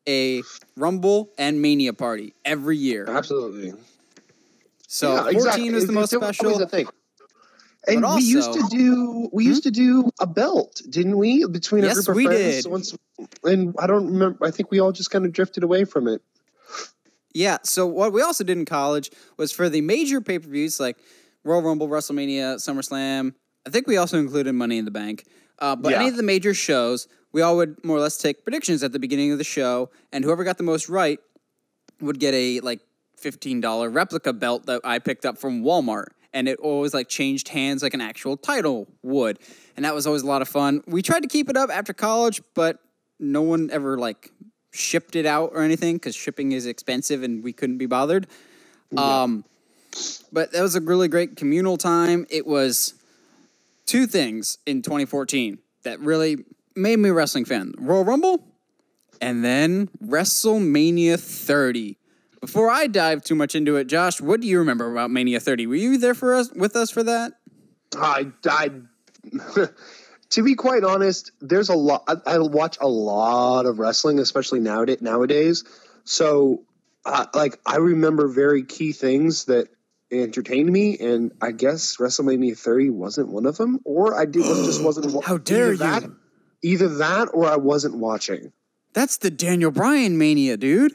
a Rumble and Mania party every year. Absolutely. So yeah, 14 was the most special. And we used to do a belt, didn't we? Between a group of friends. Once, and I don't remember. I think we all just kind of drifted away from it. Yeah. So what we also did in college was for the major pay-per-views like Royal Rumble, WrestleMania, SummerSlam. I think we also included Money in the Bank. But any of the major shows, we all would more or less take predictions at the beginning of the show, and whoever got the most right would get a like $15 replica belt that I picked up from Walmart. And it always like changed hands like an actual title would. And that was always a lot of fun. We tried to keep it up after college, but no one ever like shipped it out or anything because shipping is expensive and we couldn't be bothered. Yeah. But that was a really great communal time. It was 2 things in 2014 that really made me a wrestling fan. Royal Rumble and then WrestleMania 30. Before I dive too much into it, Josh, what do you remember about Mania 30? Were you there with us for that? To be quite honest, there's a lot. I watch a lot of wrestling, especially nowadays. So, I remember very key things that entertained me, and I guess WrestleMania 30 wasn't one of them, or just wasn't. How dare you? Either that, or I wasn't watching. That's the Daniel Bryan Mania, dude.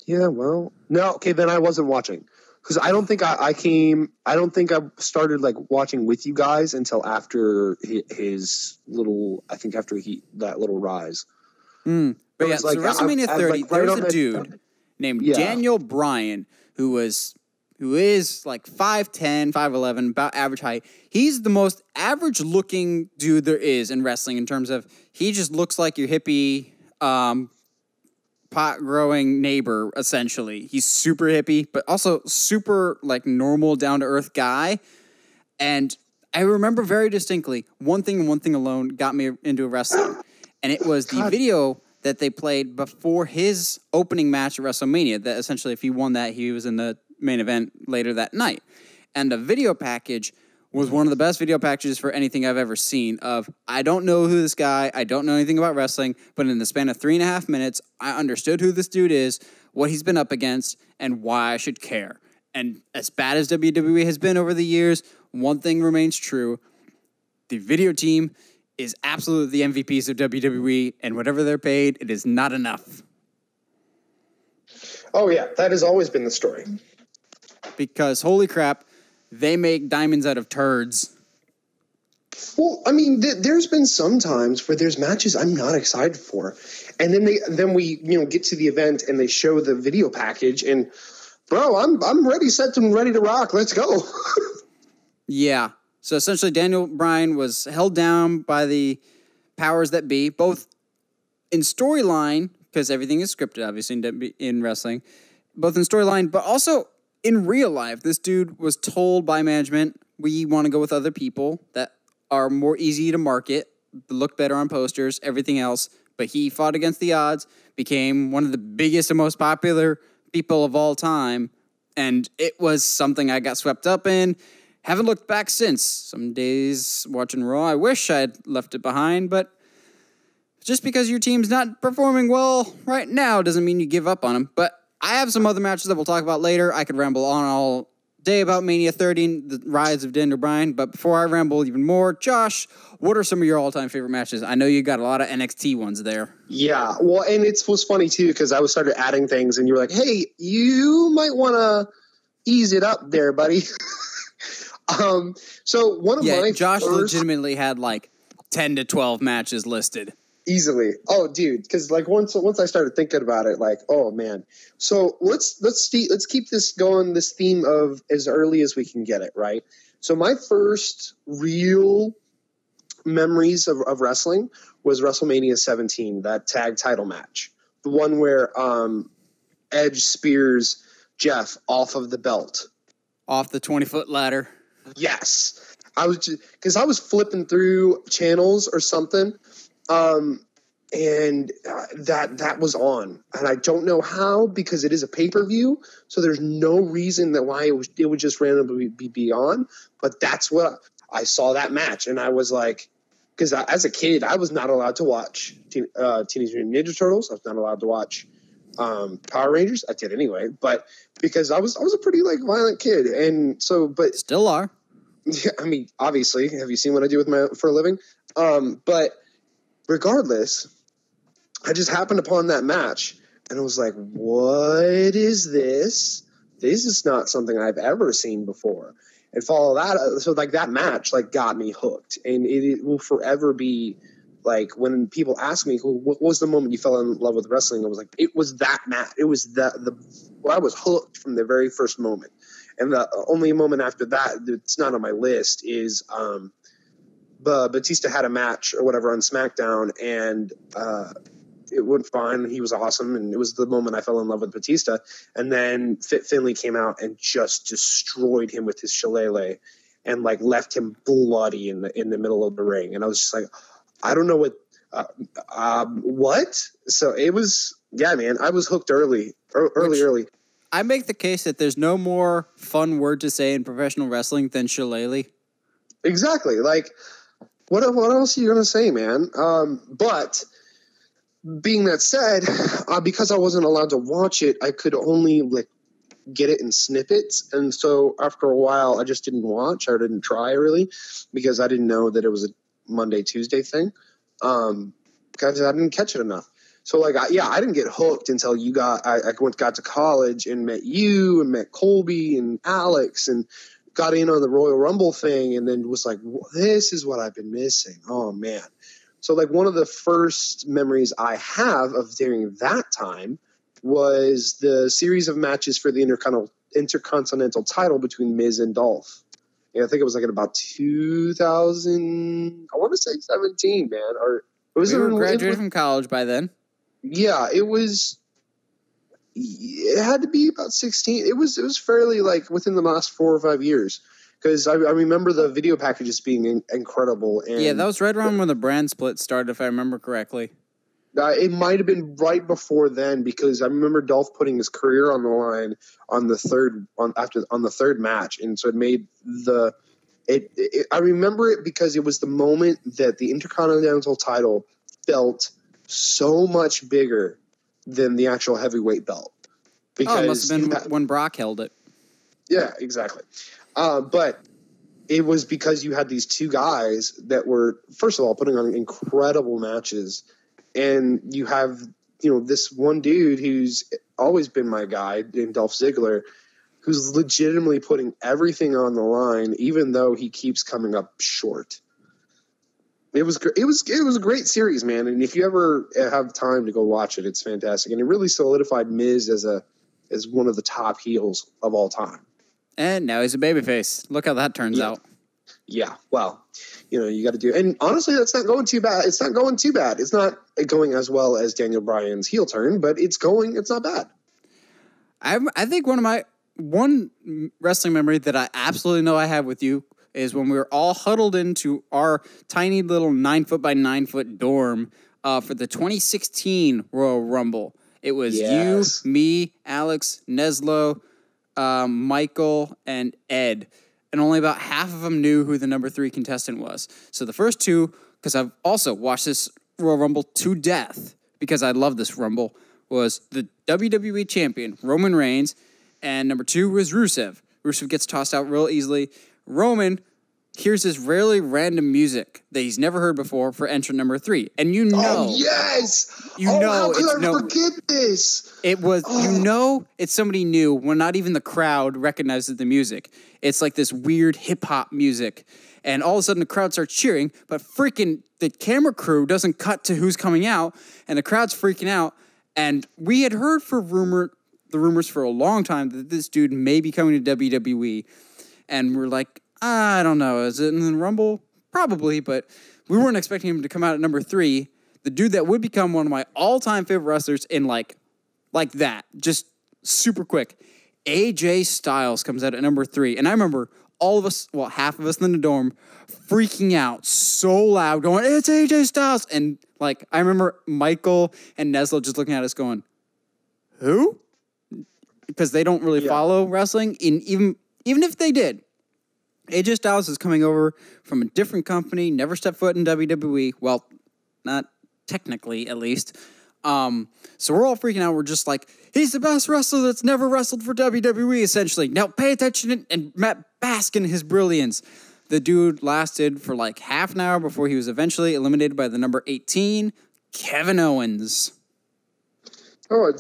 Yeah, well, no, okay, then I wasn't watching because I don't think I started like watching with you guys until after his little. I think after that little rise. But yeah, so WrestleMania 30, there was a dude named Daniel Bryan, who is like 5'10", 5'11", about average height. He's the most average-looking dude there is in wrestling in terms of he just looks like your hippie pot-growing neighbor, essentially. He's super hippie, but also super, like, normal, down-to-earth guy. And I remember very distinctly, one thing and one thing alone got me into wrestling, and it was the video that they played before his opening match at WrestleMania, that essentially if he won that, he was in the main event later that night. And the video package was one of the best video packages for anything I've ever seen of, I don't know who this guy, I don't know anything about wrestling, but in the span of 3.5 minutes, I understood who this dude is, what he's been up against, and why I should care. And as bad as WWE has been over the years, one thing remains true. The video team is absolutely the MVPs of WWE, and whatever they're paid, it is not enough. Oh, yeah, that has always been the story. Because, holy crap, they make diamonds out of turds. Well, I mean, there's been some times where there's matches I'm not excited for. And then we get to the event and they show the video package and, bro, I'm ready, set and ready to rock. Let's go. Yeah. So essentially Daniel Bryan was held down by the powers that be, both in storyline, because everything is scripted, obviously, in wrestling, both in storyline, but also in real life. This dude was told by management, we want to go with other people that are more easy to market, look better on posters, everything else. But he fought against the odds, became one of the biggest and most popular people of all time. And it was something I got swept up in. Haven't looked back since. Some days watching Raw, I wish I'd left it behind. But just because your team's not performing well right now doesn't mean you give up on them. But I have some other matches that we'll talk about later. I could ramble on all day about Mania 30, the rise of Daniel Bryan. But before I ramble even more, Josh, what are some of your all-time favorite matches? I know you got a lot of NXT ones there. Yeah, well, and it was funny, too, because I started adding things, and you were like, hey, you might want to ease it up there, buddy. So one of my Josh legitimately had like 10 to 12 matches listed. Easily. Oh, dude, because like once I started thinking about it, like, oh man. So let's keep this going. This theme of as early as we can get it, right? So my first real memories of wrestling was WrestleMania 17, that tag title match, the one where Edge spears Jeff off of the belt, off the 20-foot ladder. Yes, I was flipping through channels or something. And that was on, and I don't know how, because it is a pay-per-view, so there's no reason that why it would just randomly be on, but that's what I saw that match, and I was like, because as a kid, I was not allowed to watch Teenage Mutant Ninja Turtles. I was not allowed to watch Power Rangers. I did anyway, but because I was a pretty like violent kid, and so, but still are. Yeah, I mean, obviously, have you seen what I do for a living? But regardless, I just happened upon that match, and I was like, what is this? This is not something I've ever seen before. And follow that, so like that match like got me hooked, and it will forever be like when people ask me, what was the moment you fell in love with wrestling? I was like, it was that match. It was I was hooked from the very first moment. And the only moment after that that's not on my list is Batista had a match or whatever on SmackDown, and it went fine. He was awesome, and it was the moment I fell in love with Batista. And then Finley came out and just destroyed him with his shillelagh, and like left him bloody in the middle of the ring. And I was just like, I don't know what. So it was, yeah, man. I was hooked early. I make the case that there's no more fun word to say in professional wrestling than shillelagh. Exactly. Like, what else are you gonna say, man? But being that said, because I wasn't allowed to watch it, I could only like get it in snippets, and so after a while, I just didn't watch. I didn't try really because I didn't know that it was a Monday Tuesday thing. Because I didn't catch it enough. So like, I didn't get hooked until I got to college and met you and met Colby and Alex and got in on the Royal Rumble thing, and then was like, this is what I've been missing. Oh man. So like one of the first memories I have of during that time was the series of matches for the Intercontinental title between Miz and Dolph. And I think it was like in about 2000, I want to say 17, man. Or was we it were graduated from college by then. Yeah, it was. It had to be about 16. It was fairly like within the last 4 or 5 years, because I remember the video packages being incredible. And yeah, that was right around when the brand split started, if I remember correctly. It might have been right before then, because I remember Dolph putting his career on the line on the third match, and so it made the. I remember it because it was the moment that the Intercontinental title felt so much bigger than the actual heavyweight belt. Because it must have been when Brock held it. Yeah, exactly. But it was because you had these two guys that were, first of all, putting on incredible matches, and you have, this one dude who's always been my guy, named Dolph Ziggler, who's legitimately putting everything on the line, even though he keeps coming up short. It was a great series, man. And if you ever have time to go watch it, it's fantastic. And it really solidified Miz as one of the top heels of all time. And now he's a babyface. Look how that turns out. Yeah. Well, you got to do. And honestly, that's not going too bad. It's not going too bad. It's not going as well as Daniel Bryan's heel turn, but it's not bad. I think one wrestling memory that I absolutely know I have with you is when we were all huddled into our tiny little 9-foot by 9-foot dorm for the 2016 Royal Rumble. It was you, me, Alex, Neslo, Michael, and Ed. And only about half of them knew who the number 3 contestant was. So the first two, because I've also watched this Royal Rumble to death, because I love this Rumble, was the WWE champion, Roman Reigns, and number 2 was Rusev. Rusev gets tossed out real easily. Roman hears this really random music that he's never heard before for entrant number 3. And Oh, yes! How could I forget this? It was, it's somebody new when not even the crowd recognizes the music. It's like this weird hip-hop music. And all of a sudden the crowd starts cheering, but freaking the camera crew doesn't cut to who's coming out, and the crowd's freaking out. And we had heard the rumors for a long time that this dude may be coming to WWE. And we're like, I don't know. Is it in the Rumble? Probably, but we weren't expecting him to come out at number 3. The dude that would become one of my all-time favorite wrestlers in like that, just super quick. AJ Styles comes out at number 3. And I remember all of us, half of us in the dorm, freaking out so loud, going, it's AJ Styles. And I remember Michael and Neslo just looking at us going, who? Because they don't really follow wrestling. Even if they did, AJ Styles is coming over from a different company, never stepped foot in WWE. Well, not technically, at least. So we're all freaking out. We're just like, he's the best wrestler that's never wrestled for WWE, essentially. Now pay attention and bask in his brilliance. The dude lasted for half an hour before he was eventually eliminated by the number 18, Kevin Owens. Oh,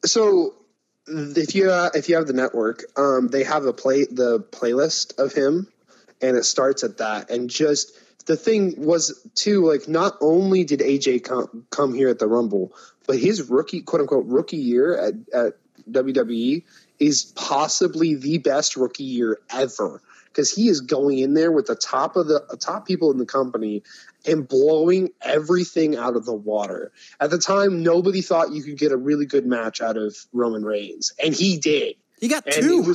so if you have the network, they have the playlist of him, and it starts at that. And just the thing was too, not only did AJ come here at the Rumble, but his quote unquote rookie year at WWE is possibly the best rookie year ever, because he is going in there with the top people in the company and blowing everything out of the water. At the time, nobody thought you could get a really good match out of Roman Reigns, and he did. He got 2.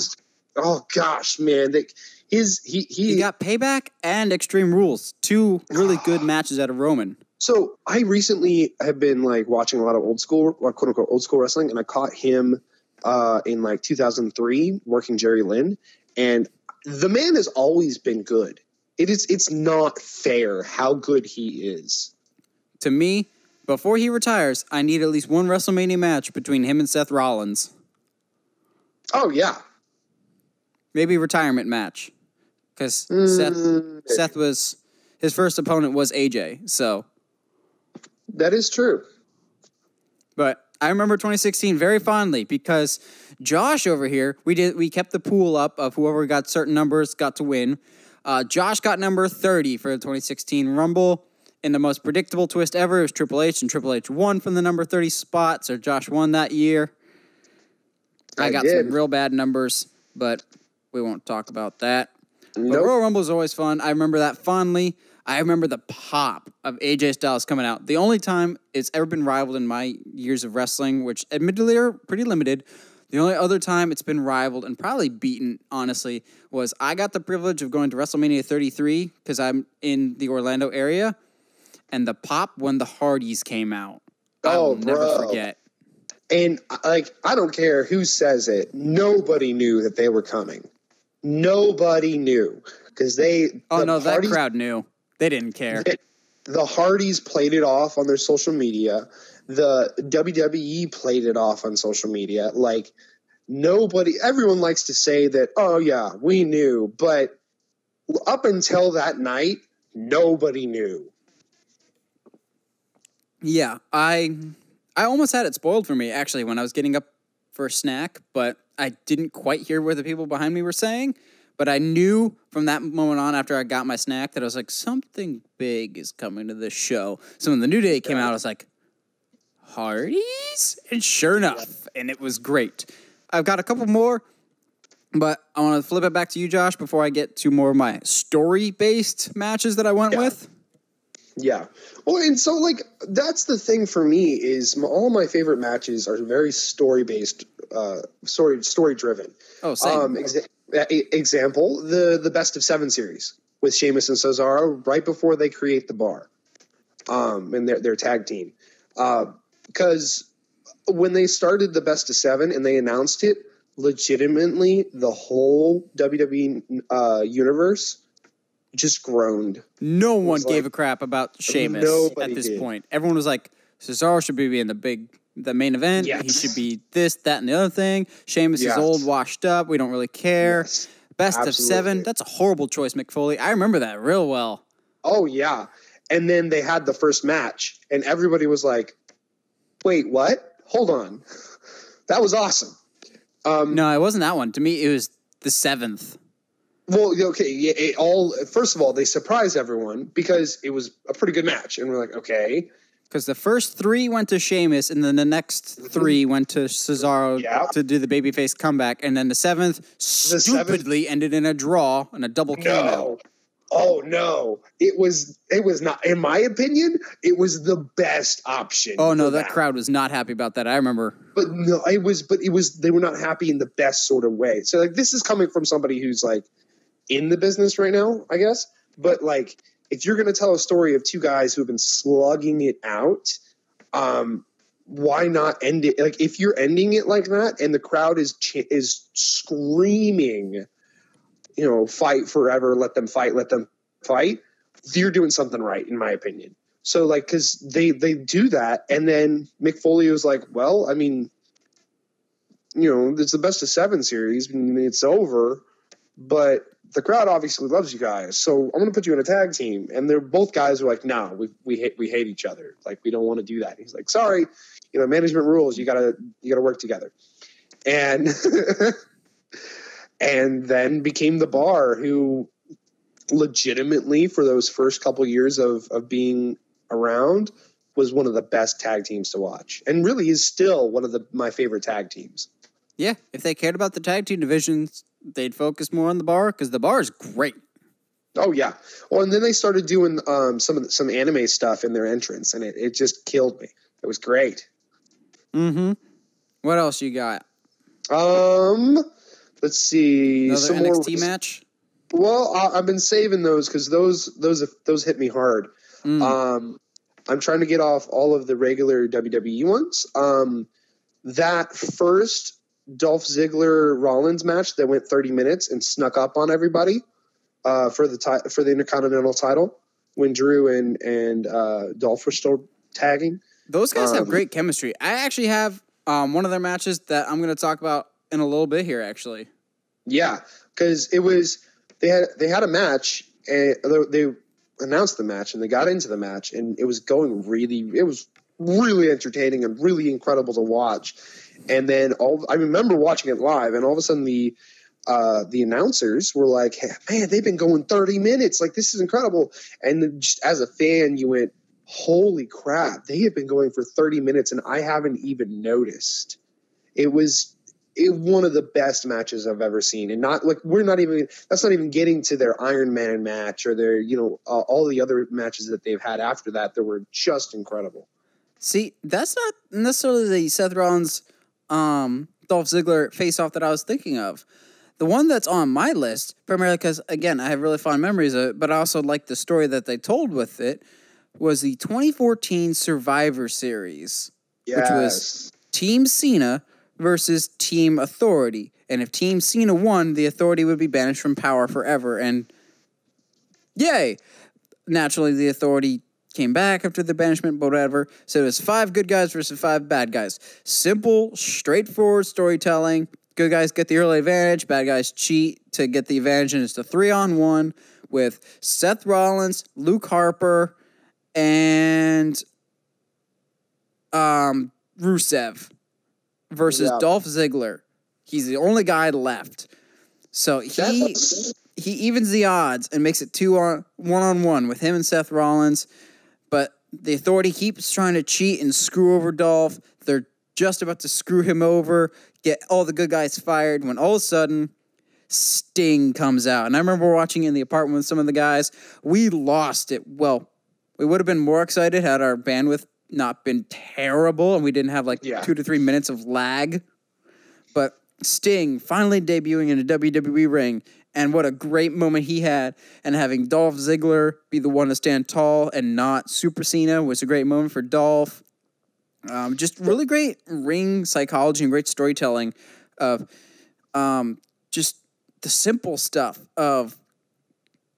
Oh gosh, man! He got Payback and Extreme Rules, 2 really good matches out of Roman. So I recently have been watching a lot of old school, quote unquote, old school wrestling, and I caught him in 2003 working Jerry Lynn, and the man has always been good. It's not fair how good he is. To me, before he retires, I need at least one WrestleMania match between him and Seth Rollins. Oh yeah, maybe retirement match, because Seth was his first opponent was AJ. So that is true. But I remember 2016 very fondly because Josh over here, we kept the pool up of whoever got certain numbers got to win. Josh got number 30 for the 2016 Rumble, in the most predictable twist ever, it was Triple H, and Triple H won from the number 30 spot, so Josh won that year. I got some real bad numbers, but we won't talk about that. Nope. But Royal Rumble is always fun. I remember that fondly. I remember the pop of AJ Styles coming out. The only time it's ever been rivaled in my years of wrestling, which admittedly are pretty limited, the only other time it's been rivaled and probably beaten, honestly, was I got the privilege of going to WrestleMania 33 because I'm in the Orlando area, and the pop when the Hardys came out. I'll never forget. And, like, I don't care who says it. Nobody knew that they were coming. Nobody knew. Because that crowd knew. They didn't care. The Hardys played it off on their social media. The WWE played it off on social media. Like, everyone likes to say that, oh, yeah, we knew. But up until that night, nobody knew. Yeah, I almost had it spoiled for me, actually, when I was getting up for a snack, but I didn't quite hear what the people behind me were saying. But I knew from that moment on, after I got my snack, that I was like, something big is coming to this show. So when the New Day came out, I was like, Hardys? And sure enough, and it was great. I've got a couple more, but I want to flip it back to you, Josh, before I get to more of my story-based matches that I went with. Yeah. Well, and so, like, that's the thing for me is all my favorite matches are very story-based, story-driven. Oh, same. Example, the Best of 7 series with Sheamus and Cesaro right before they create the bar and their tag team. Because when they started the Best of 7 and they announced it, legitimately the whole WWE universe just groaned. No one gave a crap about Sheamus at this point. Everyone was like, Cesaro should be in the main event. Yes. He should be this, that, and the other thing. Sheamus is old, washed up. We don't really care. Yes. Best of 7. That's a horrible choice, Mick Foley. I remember that real well. Oh, yeah. And then they had the first match, and everybody was like, wait, what? Hold on. That was awesome. No, it wasn't that one. To me, it was the 7th. Well, okay. First of all, they surprised everyone because it was a pretty good match, and we're like, okay. Because the first 3 went to Sheamus, and then the next 3 went to Cesaro to do the babyface comeback, and then the 7th stupidly ended in a draw and a double KO. Oh no! It was not. In my opinion, it was the best option. Oh no, that crowd was not happy about that. I remember. But no, it was. They were not happy in the best sort of way. So like, this is coming from somebody who's like in the business right now, I guess. But like, if you're going to tell a story of 2 guys who have been slugging it out, why not end it? Like, if you're ending it like that, and the crowd is screaming, fight forever, let them fight, you're doing something right, in my opinion. So, like, because they do that, and then Mick Foley was like, well, I mean, it's the Best of 7 series, I mean, it's over, but the crowd obviously loves you guys, so I'm going to put you in a tag team. And they're both guys who are like, no, we hate each other. Like, we don't want to do that. He's like, sorry, management rules. You gotta work together. And and then became the Bar, who legitimately for those first couple years of being around was one of the best tag teams to watch, and really is still one of my favorite tag teams. Yeah, if they cared about the tag team divisions, they'd focus more on the Bar, because the Bar is great. Oh yeah. Well, and then they started doing some anime stuff in their entrance, and it just killed me. It was great. Mm-hmm. What else you got? Let's see. Another some NXT more match? Well, I've been saving those because those hit me hard. I'm trying to get off all of the regular WWE ones. That first Dolph Ziggler Rollins match that went 30 minutes and snuck up on everybody for the Intercontinental title when Drew and Dolph were still tagging. Those guys have great chemistry. I actually have one of their matches that I'm going to talk about in a little bit here, actually. Yeah, because they had a match, and they announced the match, and they got into the match, and it was really entertaining and really incredible to watch. And then I remember watching it live, and all of a sudden the the announcers were like, hey, man, they've been going 30 minutes. Like, this is incredible. And then just as a fan, you went, holy crap, they have been going for 30 minutes and I haven't even noticed. It was one of the best matches I've ever seen. And that's not even getting to their Iron Man match or their, all the other matches that they've had after that were just incredible. See, that's not necessarily the Seth Rollins, Dolph Ziggler face-off that I was thinking of. The one that's on my list, primarily because, again, I have really fond memories of it, but I also like the story that they told with it, was the 2014 Survivor Series, which was Team Cena versus Team Authority. And if Team Cena won, the Authority would be banished from power forever. And yay! Naturally, the Authority came back after the banishment, but whatever. So it was 5 good guys versus 5 bad guys. Simple, straightforward storytelling. Good guys get the early advantage. Bad guys cheat to get the advantage. And it's a 3-on-1 with Seth Rollins, Luke Harper, and Rusev versus Dolph Ziggler. He's the only guy left. So he evens the odds and makes it 1-on-1 with him and Seth Rollins. But the Authority keeps trying to cheat and screw over Dolph. They're just about to screw him over, get all the good guys fired, when all of a sudden Sting comes out. And I remember watching in the apartment with some of the guys. We lost it. Well, we would have been more excited had our bandwidth not been terrible and we didn't have 2 to 3 minutes of lag. But Sting finally debuting in a WWE ring, and what a great moment he had. And having Dolph Ziggler be the one to stand tall and not Super Cena was a great moment for Dolph. Just really great ring psychology and great storytelling of just the simple stuff of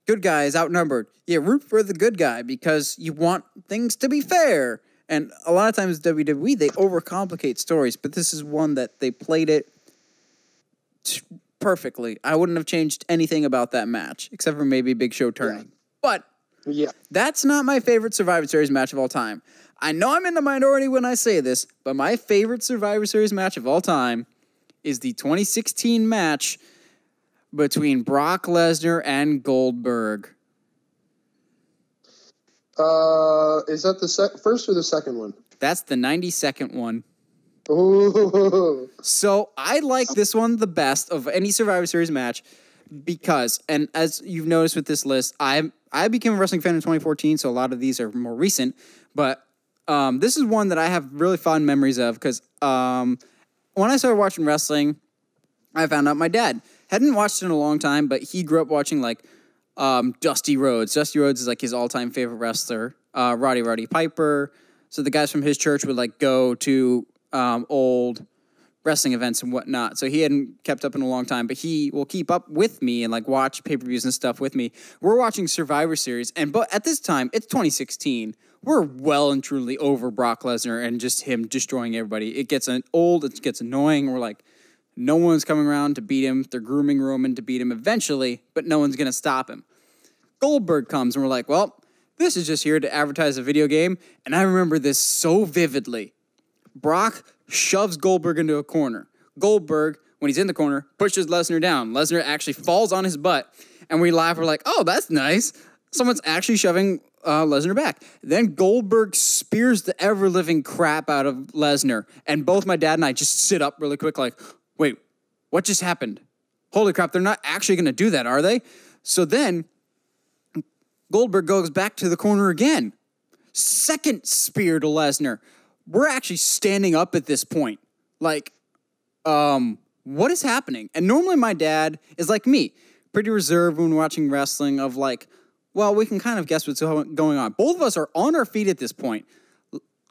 good guys outnumbered. You root for the good guy because you want things to be fair. And a lot of times WWE, they overcomplicate stories, but this is one that they played it perfectly. I wouldn't have changed anything about that match, except for maybe Big Show turning. But that's not my favorite Survivor Series match of all time. I know I'm in the minority when I say this, but my favorite Survivor Series match of all time is the 2016 match between Brock Lesnar and Goldberg. Is that the first or the second one? That's the 92nd one. Ooh. So I like this one the best of any Survivor Series match because, and as you've noticed with this list, I became a wrestling fan in 2014, so a lot of these are more recent, but this is one that I have really fond memories of because when I started watching wrestling, I found out my dad hadn't watched it in a long time, but he grew up watching Dusty Rhodes. Dusty Rhodes is his all-time favorite wrestler. Roddy Piper. So the guys from his church would go to old wrestling events and whatnot. So he hadn't kept up in a long time, but he will keep up with me and watch pay-per-views and stuff with me. We're watching Survivor Series, but at this time, it's 2016. We're well and truly over Brock Lesnar and just him destroying everybody. It gets old, it gets annoying. We're no one's coming around to beat him. They're grooming Roman to beat him eventually, but no one's going to stop him. Goldberg comes, and we're well, this is just here to advertise a video game, and I remember this so vividly. Brock shoves Goldberg into a corner. Goldberg, when he's in the corner, pushes Lesnar down. Lesnar actually falls on his butt, and we laugh. We're oh, that's nice. Someone's actually shoving Lesnar back. Then Goldberg spears the ever-living crap out of Lesnar, and both my dad and I just sit up really quick wait, what just happened? Holy crap, they're not actually going to do that, are they? So then Goldberg goes back to the corner again. Second spear to Lesnar. We're actually standing up at this point. What is happening? And normally my dad is like me, pretty reserved when watching wrestling of well, we can kind of guess what's going on. Both of us are on our feet at this point.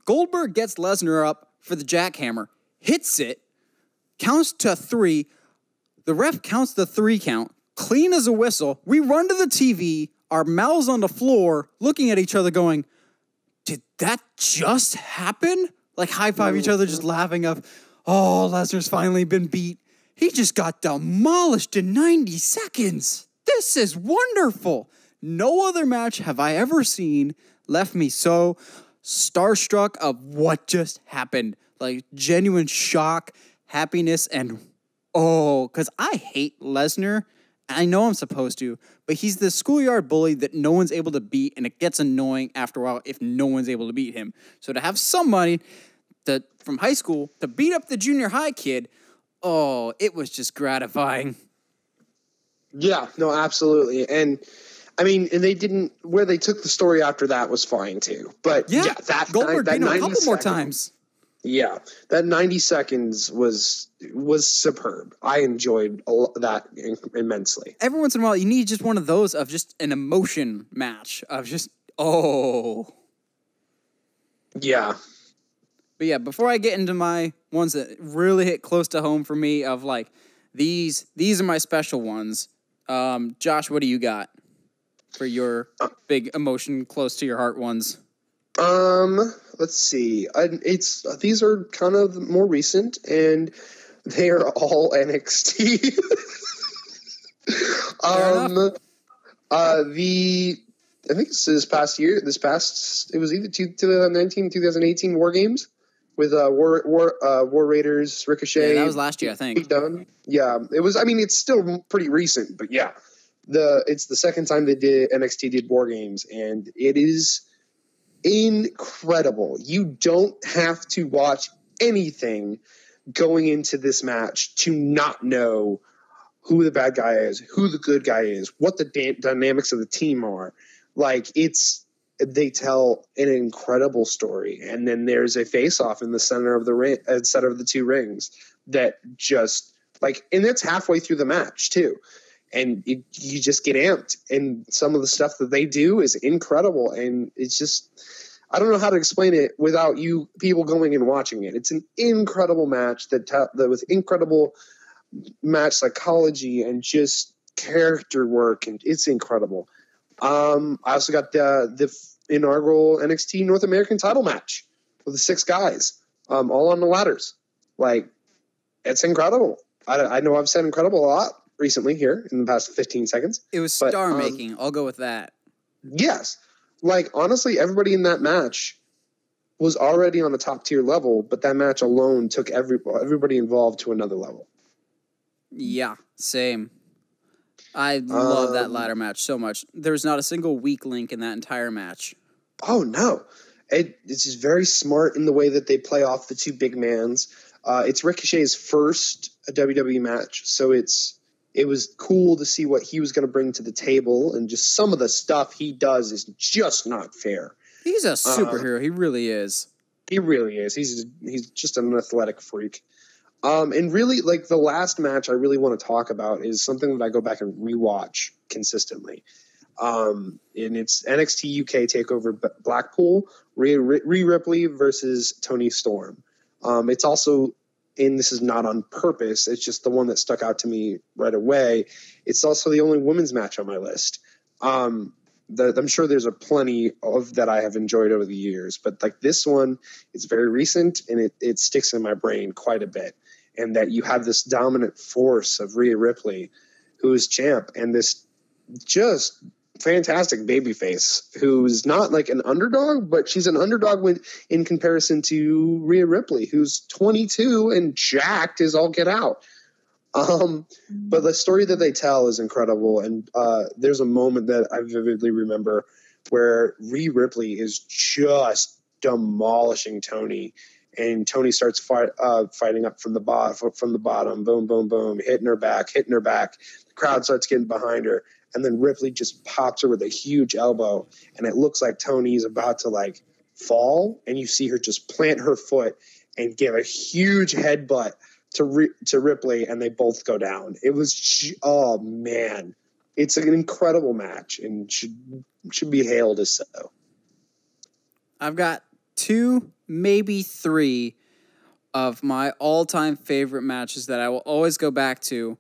Goldberg gets Lesnar up for the jackhammer, hits it, counts to 3. The ref counts the 3 count, clean as a whistle. We run to the TV, our mouths on the floor, looking at each other going, did that just happen? High-five each other, just laughing of, oh, Lesnar's finally been beat. He just got demolished in 90 seconds. This is wonderful. No other match have I ever seen left me so starstruck of what just happened. Genuine shock, happiness, and Oh, because I hate Lesnar. I know I'm supposed to, but he's the schoolyard bully that no one's able to beat, and it gets annoying after a while if no one's able to beat him. So to have somebody from high school to beat up the junior high kid, oh, it was just gratifying. Yeah, no, absolutely. And I mean, and they didn't, where they took the story after that was fine too. But yeah, that Goldberg beat him a couple more seconds, times. Yeah, that 90 seconds was superb. I enjoyed that immensely. Every once in a while, you need just one of those of just an emotion match of just, oh. Yeah. But yeah, before I get into my ones that really hit close to home for me of like, these are my special ones. Josh, what do you got for your big emotion close to your heart ones? Let's see. These are kind of more recent, and they are all NXT. I think it was either 2019, 2018 War Games with War Raiders, Ricochet. Yeah, that was last year, I think. Done. Yeah, it was. I mean, it's still pretty recent, but yeah, it's the second time NXT did War Games, and it is incredible. You don't have to watch anything going into this match to not know who the bad guy is, who the good guy is, what the dynamics of the team are. Like, they tell an incredible story, and then there's a face-off in the center of the ring, center of the two rings that just and it's halfway through the match too. And you just get amped, and some of the stuff that they do is incredible. And it's just, I don't know how to explain it without you people going and watching it. It's an incredible match that with incredible match psychology and just character work, and it's incredible. I also got the inaugural NXT North American title match with the 6 guys, all on the ladders. Like, it's incredible. I know I've said incredible a lot recently here in the past 15 seconds. It was star-making. I'll go with that. Yes. Like, honestly, everybody in that match was already on a top-tier level, but that match alone took everybody involved to another level. Yeah, same. I love that ladder match so much. There's not a single weak link in that entire match. Oh, no. It's just very smart in the way that they play off the two big mans. It's Ricochet's first WWE match, so it was cool to see what he was going to bring to the table, and just some of the stuff he does is just not fair. He's a superhero. He really is. He really is. He's just an athletic freak. And really, like, the last match I really want to talk about is something that I go back and rewatch consistently. And it's NXT UK TakeOver Blackpool, Rhea Ripley versus Toni Storm. It's also, and this is not on purpose, it's just the one that stuck out to me right away. It's also the only women's match on my list. I'm sure there's a plenty of that I have enjoyed over the years, but like this one, it's very recent, and it sticks in my brain quite a bit. And that you have this dominant force of Rhea Ripley, who is champ, and this just fantastic babyface who's not like an underdog, but she's an underdog in comparison to Rhea Ripley, who's 22 and jacked as all get out. But the story that they tell is incredible, and there's a moment that I vividly remember where Rhea Ripley is just demolishing Toni. And Toni starts fighting up from the bottom, boom, boom, boom, hitting her back. The crowd starts getting behind her, and then Ripley just pops her with a huge elbow, and it looks like Toni's about to like fall, and you see her just plant her foot and give a huge headbutt to Ripley, and they both go down. It was, oh man, it's an incredible match, and should be hailed as so. I've got 2, maybe 3 of my all-time favorite matches that I will always go back to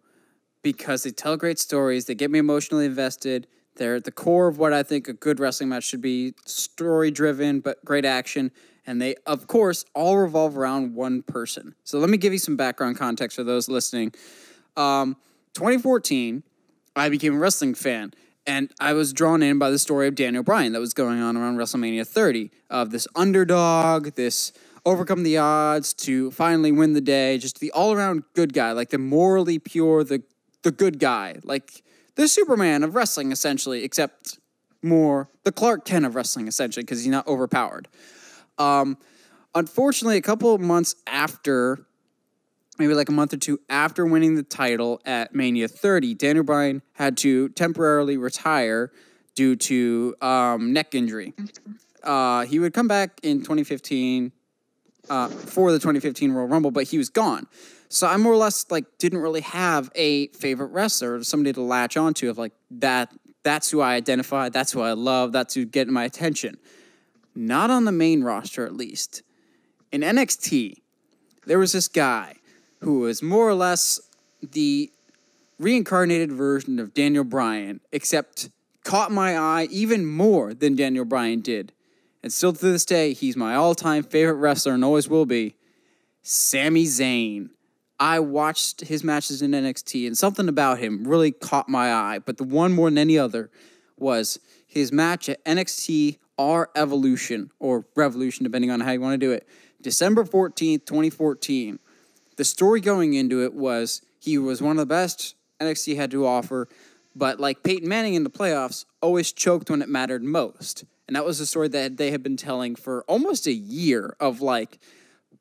because they tell great stories. They get me emotionally invested. They're at the core of what I think a good wrestling match should be, story-driven, but great action. And they, of course, all revolve around one person. So let me give you some background context for those listening. 2014, I became a wrestling fan. And I was drawn in by the story of Daniel Bryan that was going on around WrestleMania 30, of this underdog, this overcome the odds to finally win the day. Just the all-around good guy, like the morally pure, the good guy, like the Superman of wrestling, essentially, except more the Clark Kent of wrestling, essentially, because he's not overpowered. Unfortunately, a couple of months after, maybe like a month or two after winning the title at Mania 30, Daniel Bryan had to temporarily retire due to neck injury. He would come back in 2015 for the 2015 Royal Rumble, but he was gone. So I more or less like didn't really have a favorite wrestler, or somebody to latch onto of like that's who I identify, that's who I love, that's who get my attention. Not on the main roster, at least. In NXT, there was this guy who was more or less the reincarnated version of Daniel Bryan, except caught my eye even more than Daniel Bryan did. And still to this day, he's my all-time favorite wrestler and always will be, Sami Zayn. I watched his matches in NXT, and something about him really caught my eye. But the one more than any other was his match at NXT R Evolution, or Revolution, depending on how you want to do it, December 14th, 2014. The story going into it was he was one of the best NXT had to offer, but like Peyton Manning in the playoffs, always choked when it mattered most. And that was the story that they had been telling for almost a year of like,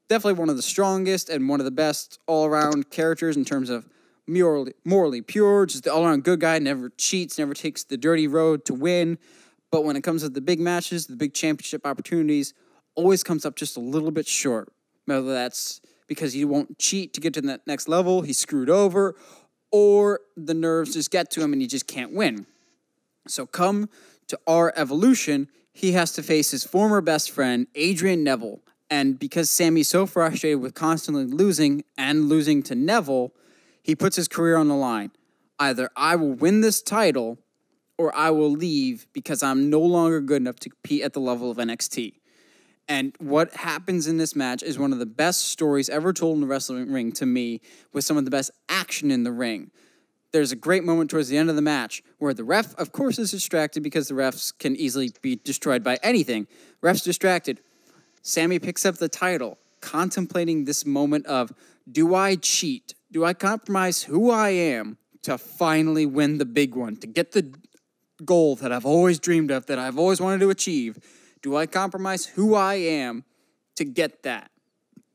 definitely one of the strongest and one of the best all-around characters in terms of morally pure, just the all-around good guy, never cheats, never takes the dirty road to win. But when it comes to the big matches, the big championship opportunities, always comes up just a little bit short. Whether that's because he won't cheat to get to that next level, he's screwed over, or the nerves just get to him and he just can't win. So come to our Evolution, he has to face his former best friend, Adrian Neville. And because Sammy's so frustrated with constantly losing and losing to Neville, he puts his career on the line. Either I will win this title or I will leave because I'm no longer good enough to compete at the level of NXT. And what happens in this match is one of the best stories ever told in the wrestling ring to me, with some of the best action in the ring. There's a great moment towards the end of the match where the ref, of course, is distracted because the refs can easily be destroyed by anything. Ref's distracted. Sammy picks up the title, contemplating this moment of, do I cheat? Do I compromise who I am to finally win the big one, to get the goal that I've always dreamed of, that I've always wanted to achieve? Do I compromise who I am to get that?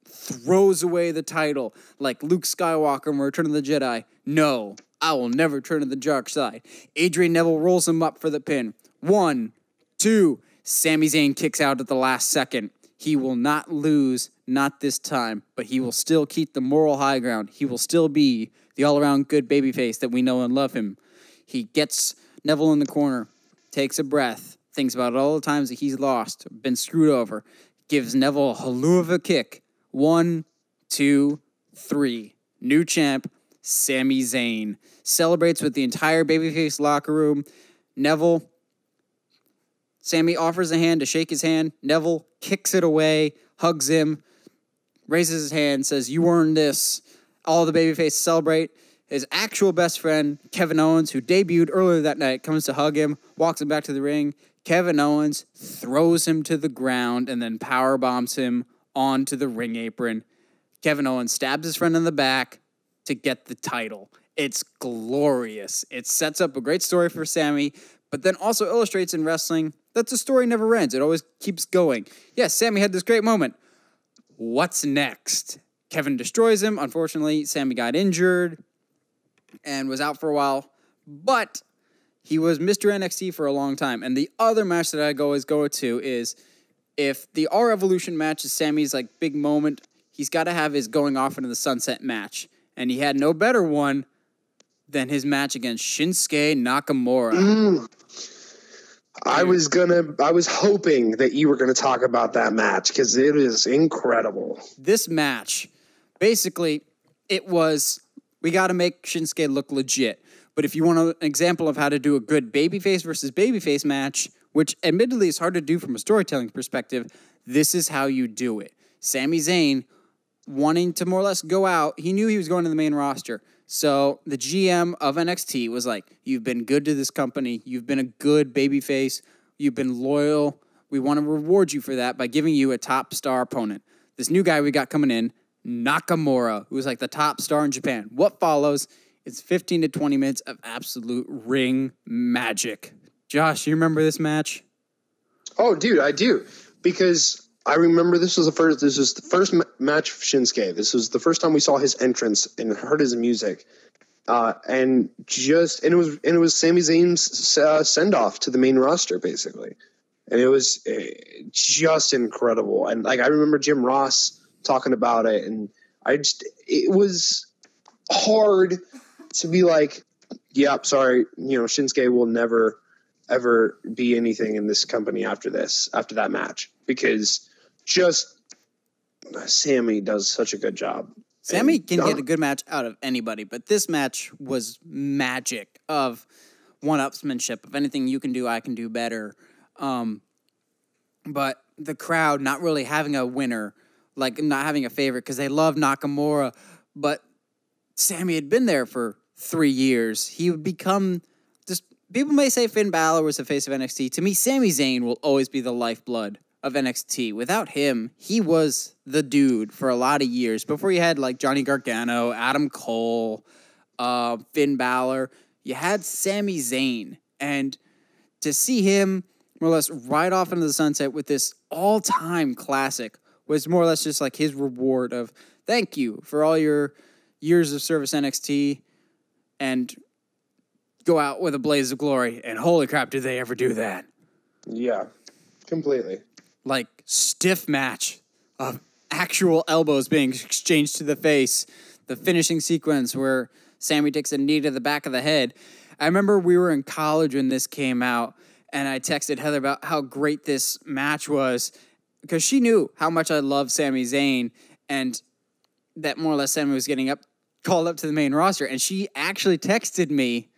Throws away the title like Luke Skywalker in Return of the Jedi. No, I will never turn to the dark side. Adrian Neville rolls him up for the pin. 1, 2, Sami Zayn kicks out at the last second. He will not lose, not this time, but he will still keep the moral high ground. He will still be the all-around good babyface that we know and love him. He gets Neville in the corner, takes a breath, thinks about all the times that he's lost, been screwed over, gives Neville a halloo of a kick. 1, 2, 3. New champ, Sami Zayn. Celebrates with the entire babyface locker room. Sammy offers a hand to shake his hand. Neville kicks it away, hugs him, raises his hand, says, "You earned this." All the babyfaces celebrate. His actual best friend, Kevin Owens, who debuted earlier that night, comes to hug him, walks him back to the ring. Kevin Owens throws him to the ground and then power bombs him onto the ring apron. Kevin Owens stabs his friend in the back to get the title. It's glorious. It sets up a great story for Sammy, but then also illustrates in wrestling that the story never ends. It always keeps going. Yes, Sammy had this great moment. What's next? Kevin destroys him. Unfortunately, Sammy got injured and was out for a while, but he was Mr. NXT for a long time. And the other match that I always go to is, if the R Evolution match is Sammy's like big moment, he's got to have his going off into the sunset match. And he had no better one than his match against Shinsuke Nakamura. I was hoping that you were gonna talk about that match because it is incredible. This match, basically, we got to make Shinsuke look legit. But if you want an example of how to do a good babyface versus babyface match, which admittedly is hard to do from a storytelling perspective, this is how you do it. Sami Zayn, wanting to more or less go out, he knew he was going to the main roster. So the GM of NXT was like, you've been good to this company. You've been a good babyface. You've been loyal. We want to reward you for that by giving you a top star opponent. this new guy we got coming in, Nakamura, who's like the top star in Japan. What follows is 15 to 20 minutes of absolute ring magic. Josh, you remember this match? Oh, dude, I do. Because I remember this was the first match of Shinsuke. This was the first time we saw his entrance and heard his music. And it was Sami Zayn's send off to the main roster, basically. And it was just incredible. And like, I remember Jim Ross talking about it, and it was hard to be like, yep, sorry, Shinsuke will never ever be anything in this company after that match, because just Sammy does such a good job. Sammy can get a good match out of anybody, but this match was magic of one-upsmanship. Of anything you can do, I can do better. But the crowd not really having a winner, like not having a favorite, because they love Nakamura, but Sammy had been there for 3 years. He would become just, people may say Finn Balor was the face of NXT. To me, Sami Zayn will always be the lifeblood of NXT. Without him, he was the dude for a lot of years. Before you had like Johnny Gargano, Adam Cole, Finn Balor, you had Sami Zayn. And to see him more or less ride off into the sunset with this all-time classic was more or less just like his reward of thank you for all your years of service NXT, and go out with a blaze of glory. And holy crap, did they ever do that? Yeah, completely. Like, stiff match of actual elbows being exchanged to the face. The finishing sequence where Sammy takes a knee to the back of the head. I remember we were in college when this came out, and I texted Heather about how great this match was, because she knew how much I loved Sami Zayn, and that more or less Sammy was getting called up to the main roster. And she actually texted me,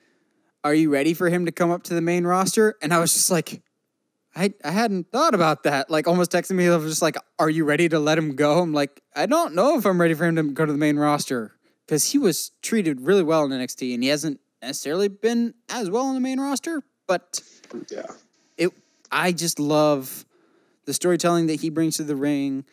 "Are you ready for him to come up to the main roster?" And I was just like, I hadn't thought about that. Like, almost texting me, I was just like, "Are you ready to let him go?" I'm like, I don't know if I'm ready for him to go to the main roster, because he was treated really well in NXT, and he hasn't necessarily been as well on the main roster. But yeah, I just love the storytelling that he brings to the ring.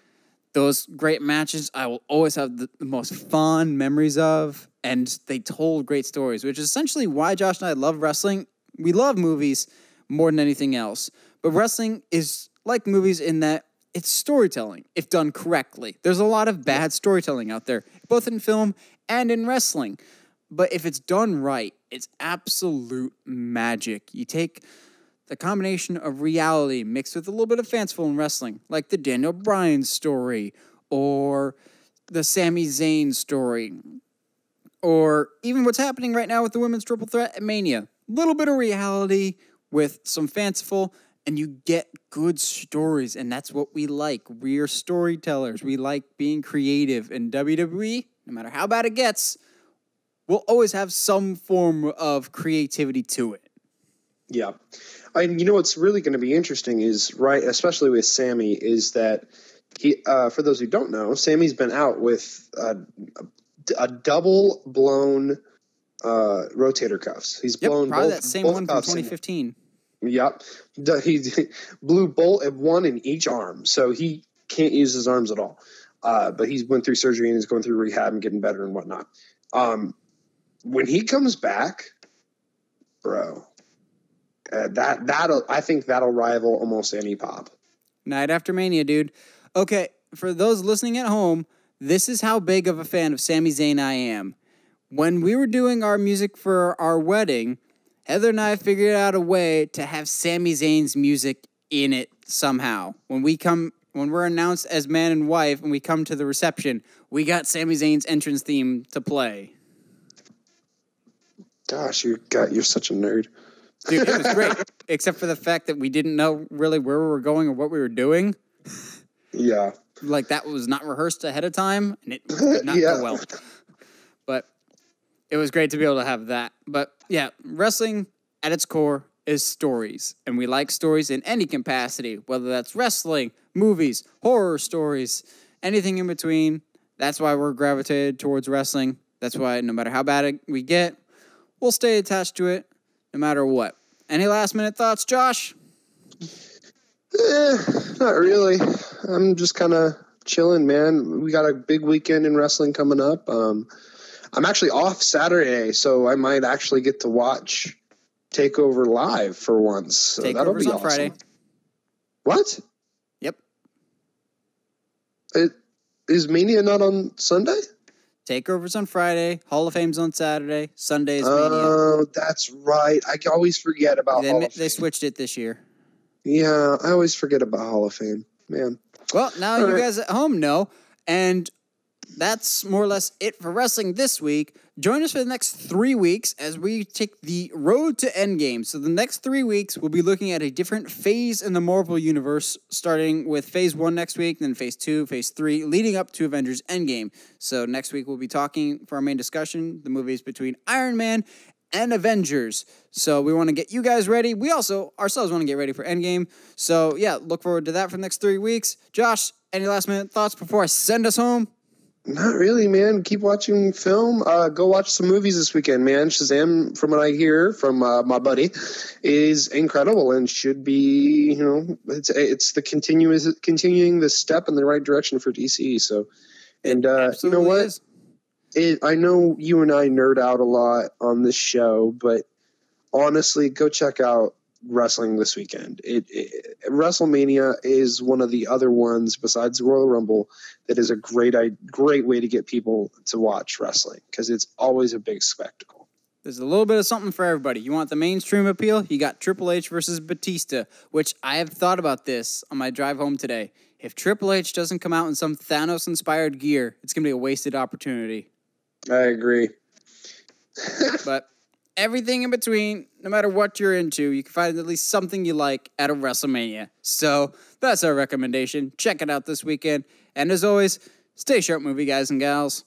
Those great matches I will always have the most fond memories of, and they told great stories, which is essentially why Josh and I love wrestling. We love movies more than anything else, but wrestling is like movies in that it's storytelling, if done correctly. There's a lot of bad storytelling out there, both in film and in wrestling, but if it's done right, it's absolute magic. You take the combination of reality mixed with a little bit of fanciful in wrestling, like the Daniel Bryan story, or the Sami Zayn story, or even what's happening right now with the women's triple threat at Mania. A little bit of reality with some fanciful, and you get good stories, and that's what we like. We're storytellers. We like being creative, and WWE, no matter how bad it gets, will always have some form of creativity to it. Yeah. And what's really going to be interesting is, right, especially with Sammy, is that he, for those who don't know, Sammy's been out with a double blown rotator cuffs. He's blown probably both, that same both one from cuffs 2015. Yep. He blew one in each arm, so he can't use his arms at all. But he's went through surgery and he's going through rehab and getting better and whatnot. When he comes back, bro, I think that'll rival almost any pop. Night after Mania, dude. Okay, for those listening at home, this is how big of a fan of Sami Zayn I am. When we were doing our music for our wedding, Heather and I figured out a way to have Sami Zayn's music in it somehow. When we're announced as man and wife and we come to the reception, we got Sami Zayn's entrance theme to play. Gosh, you're such a nerd. Dude, it was great, except for the fact that we didn't know really where we were going or what we were doing. Yeah. Like, that was not rehearsed ahead of time, and it did not go well. But it was great to be able to have that. But, yeah, wrestling at its core is stories, and we like stories in any capacity, whether that's wrestling, movies, horror stories, anything in between. That's why we're gravitated towards wrestling. That's why no matter how bad we get, we'll stay attached to it no matter what. Any last-minute thoughts, Josh? Not really. I'm just kind of chilling, man. We got a big weekend in wrestling coming up. I'm actually off Saturday, so I might actually get to watch TakeOver live for once. So that'll be awesome. Friday. What? Yep. Is Mania not on Sunday? TakeOver's on Friday. Hall of Fame's on Saturday. Sunday is Mania. Oh, that's right. I always forget about Hall of Fame. They switched it this year. Yeah, I always forget about Hall of Fame. Man. Well, now you guys at home know, and that's more or less it for wrestling this week. Join us for the next 3 weeks as we take the road to Endgame. So the next 3 weeks, we'll be looking at a different phase in the Marvel Universe, starting with Phase 1 next week, then Phase 2, Phase 3, leading up to Avengers Endgame. So next week, we'll be talking, for our main discussion, the movies between Iron Man and Avengers. So we want to get you guys ready. We also ourselves want to get ready for Endgame. So yeah, look forward to that for the next 3 weeks. Josh, any last minute thoughts before I send us home? Not really, man. Keep watching film. Go watch some movies this weekend, man. Shazam, from what I hear from my buddy, is incredible and should be, it's the continuing the step in the right direction for DC. So, and you know what? Is. I know you and I nerd out a lot on this show, but honestly, go check out wrestling this weekend. Wrestlemania is one of the other ones besides the Royal Rumble that is a great way to get people to watch wrestling because it's always a big spectacle. There's a little bit of something for everybody. You want the mainstream appeal? You got Triple H versus Batista, which I have thought about this on my drive home today. If Triple H doesn't come out in some Thanos-inspired gear, it's going to be a wasted opportunity. I agree. But everything in between, no matter what you're into, you can find at least something you like at a WrestleMania. So that's our recommendation. Check it out this weekend. And as always, stay sharp, movie guys and gals.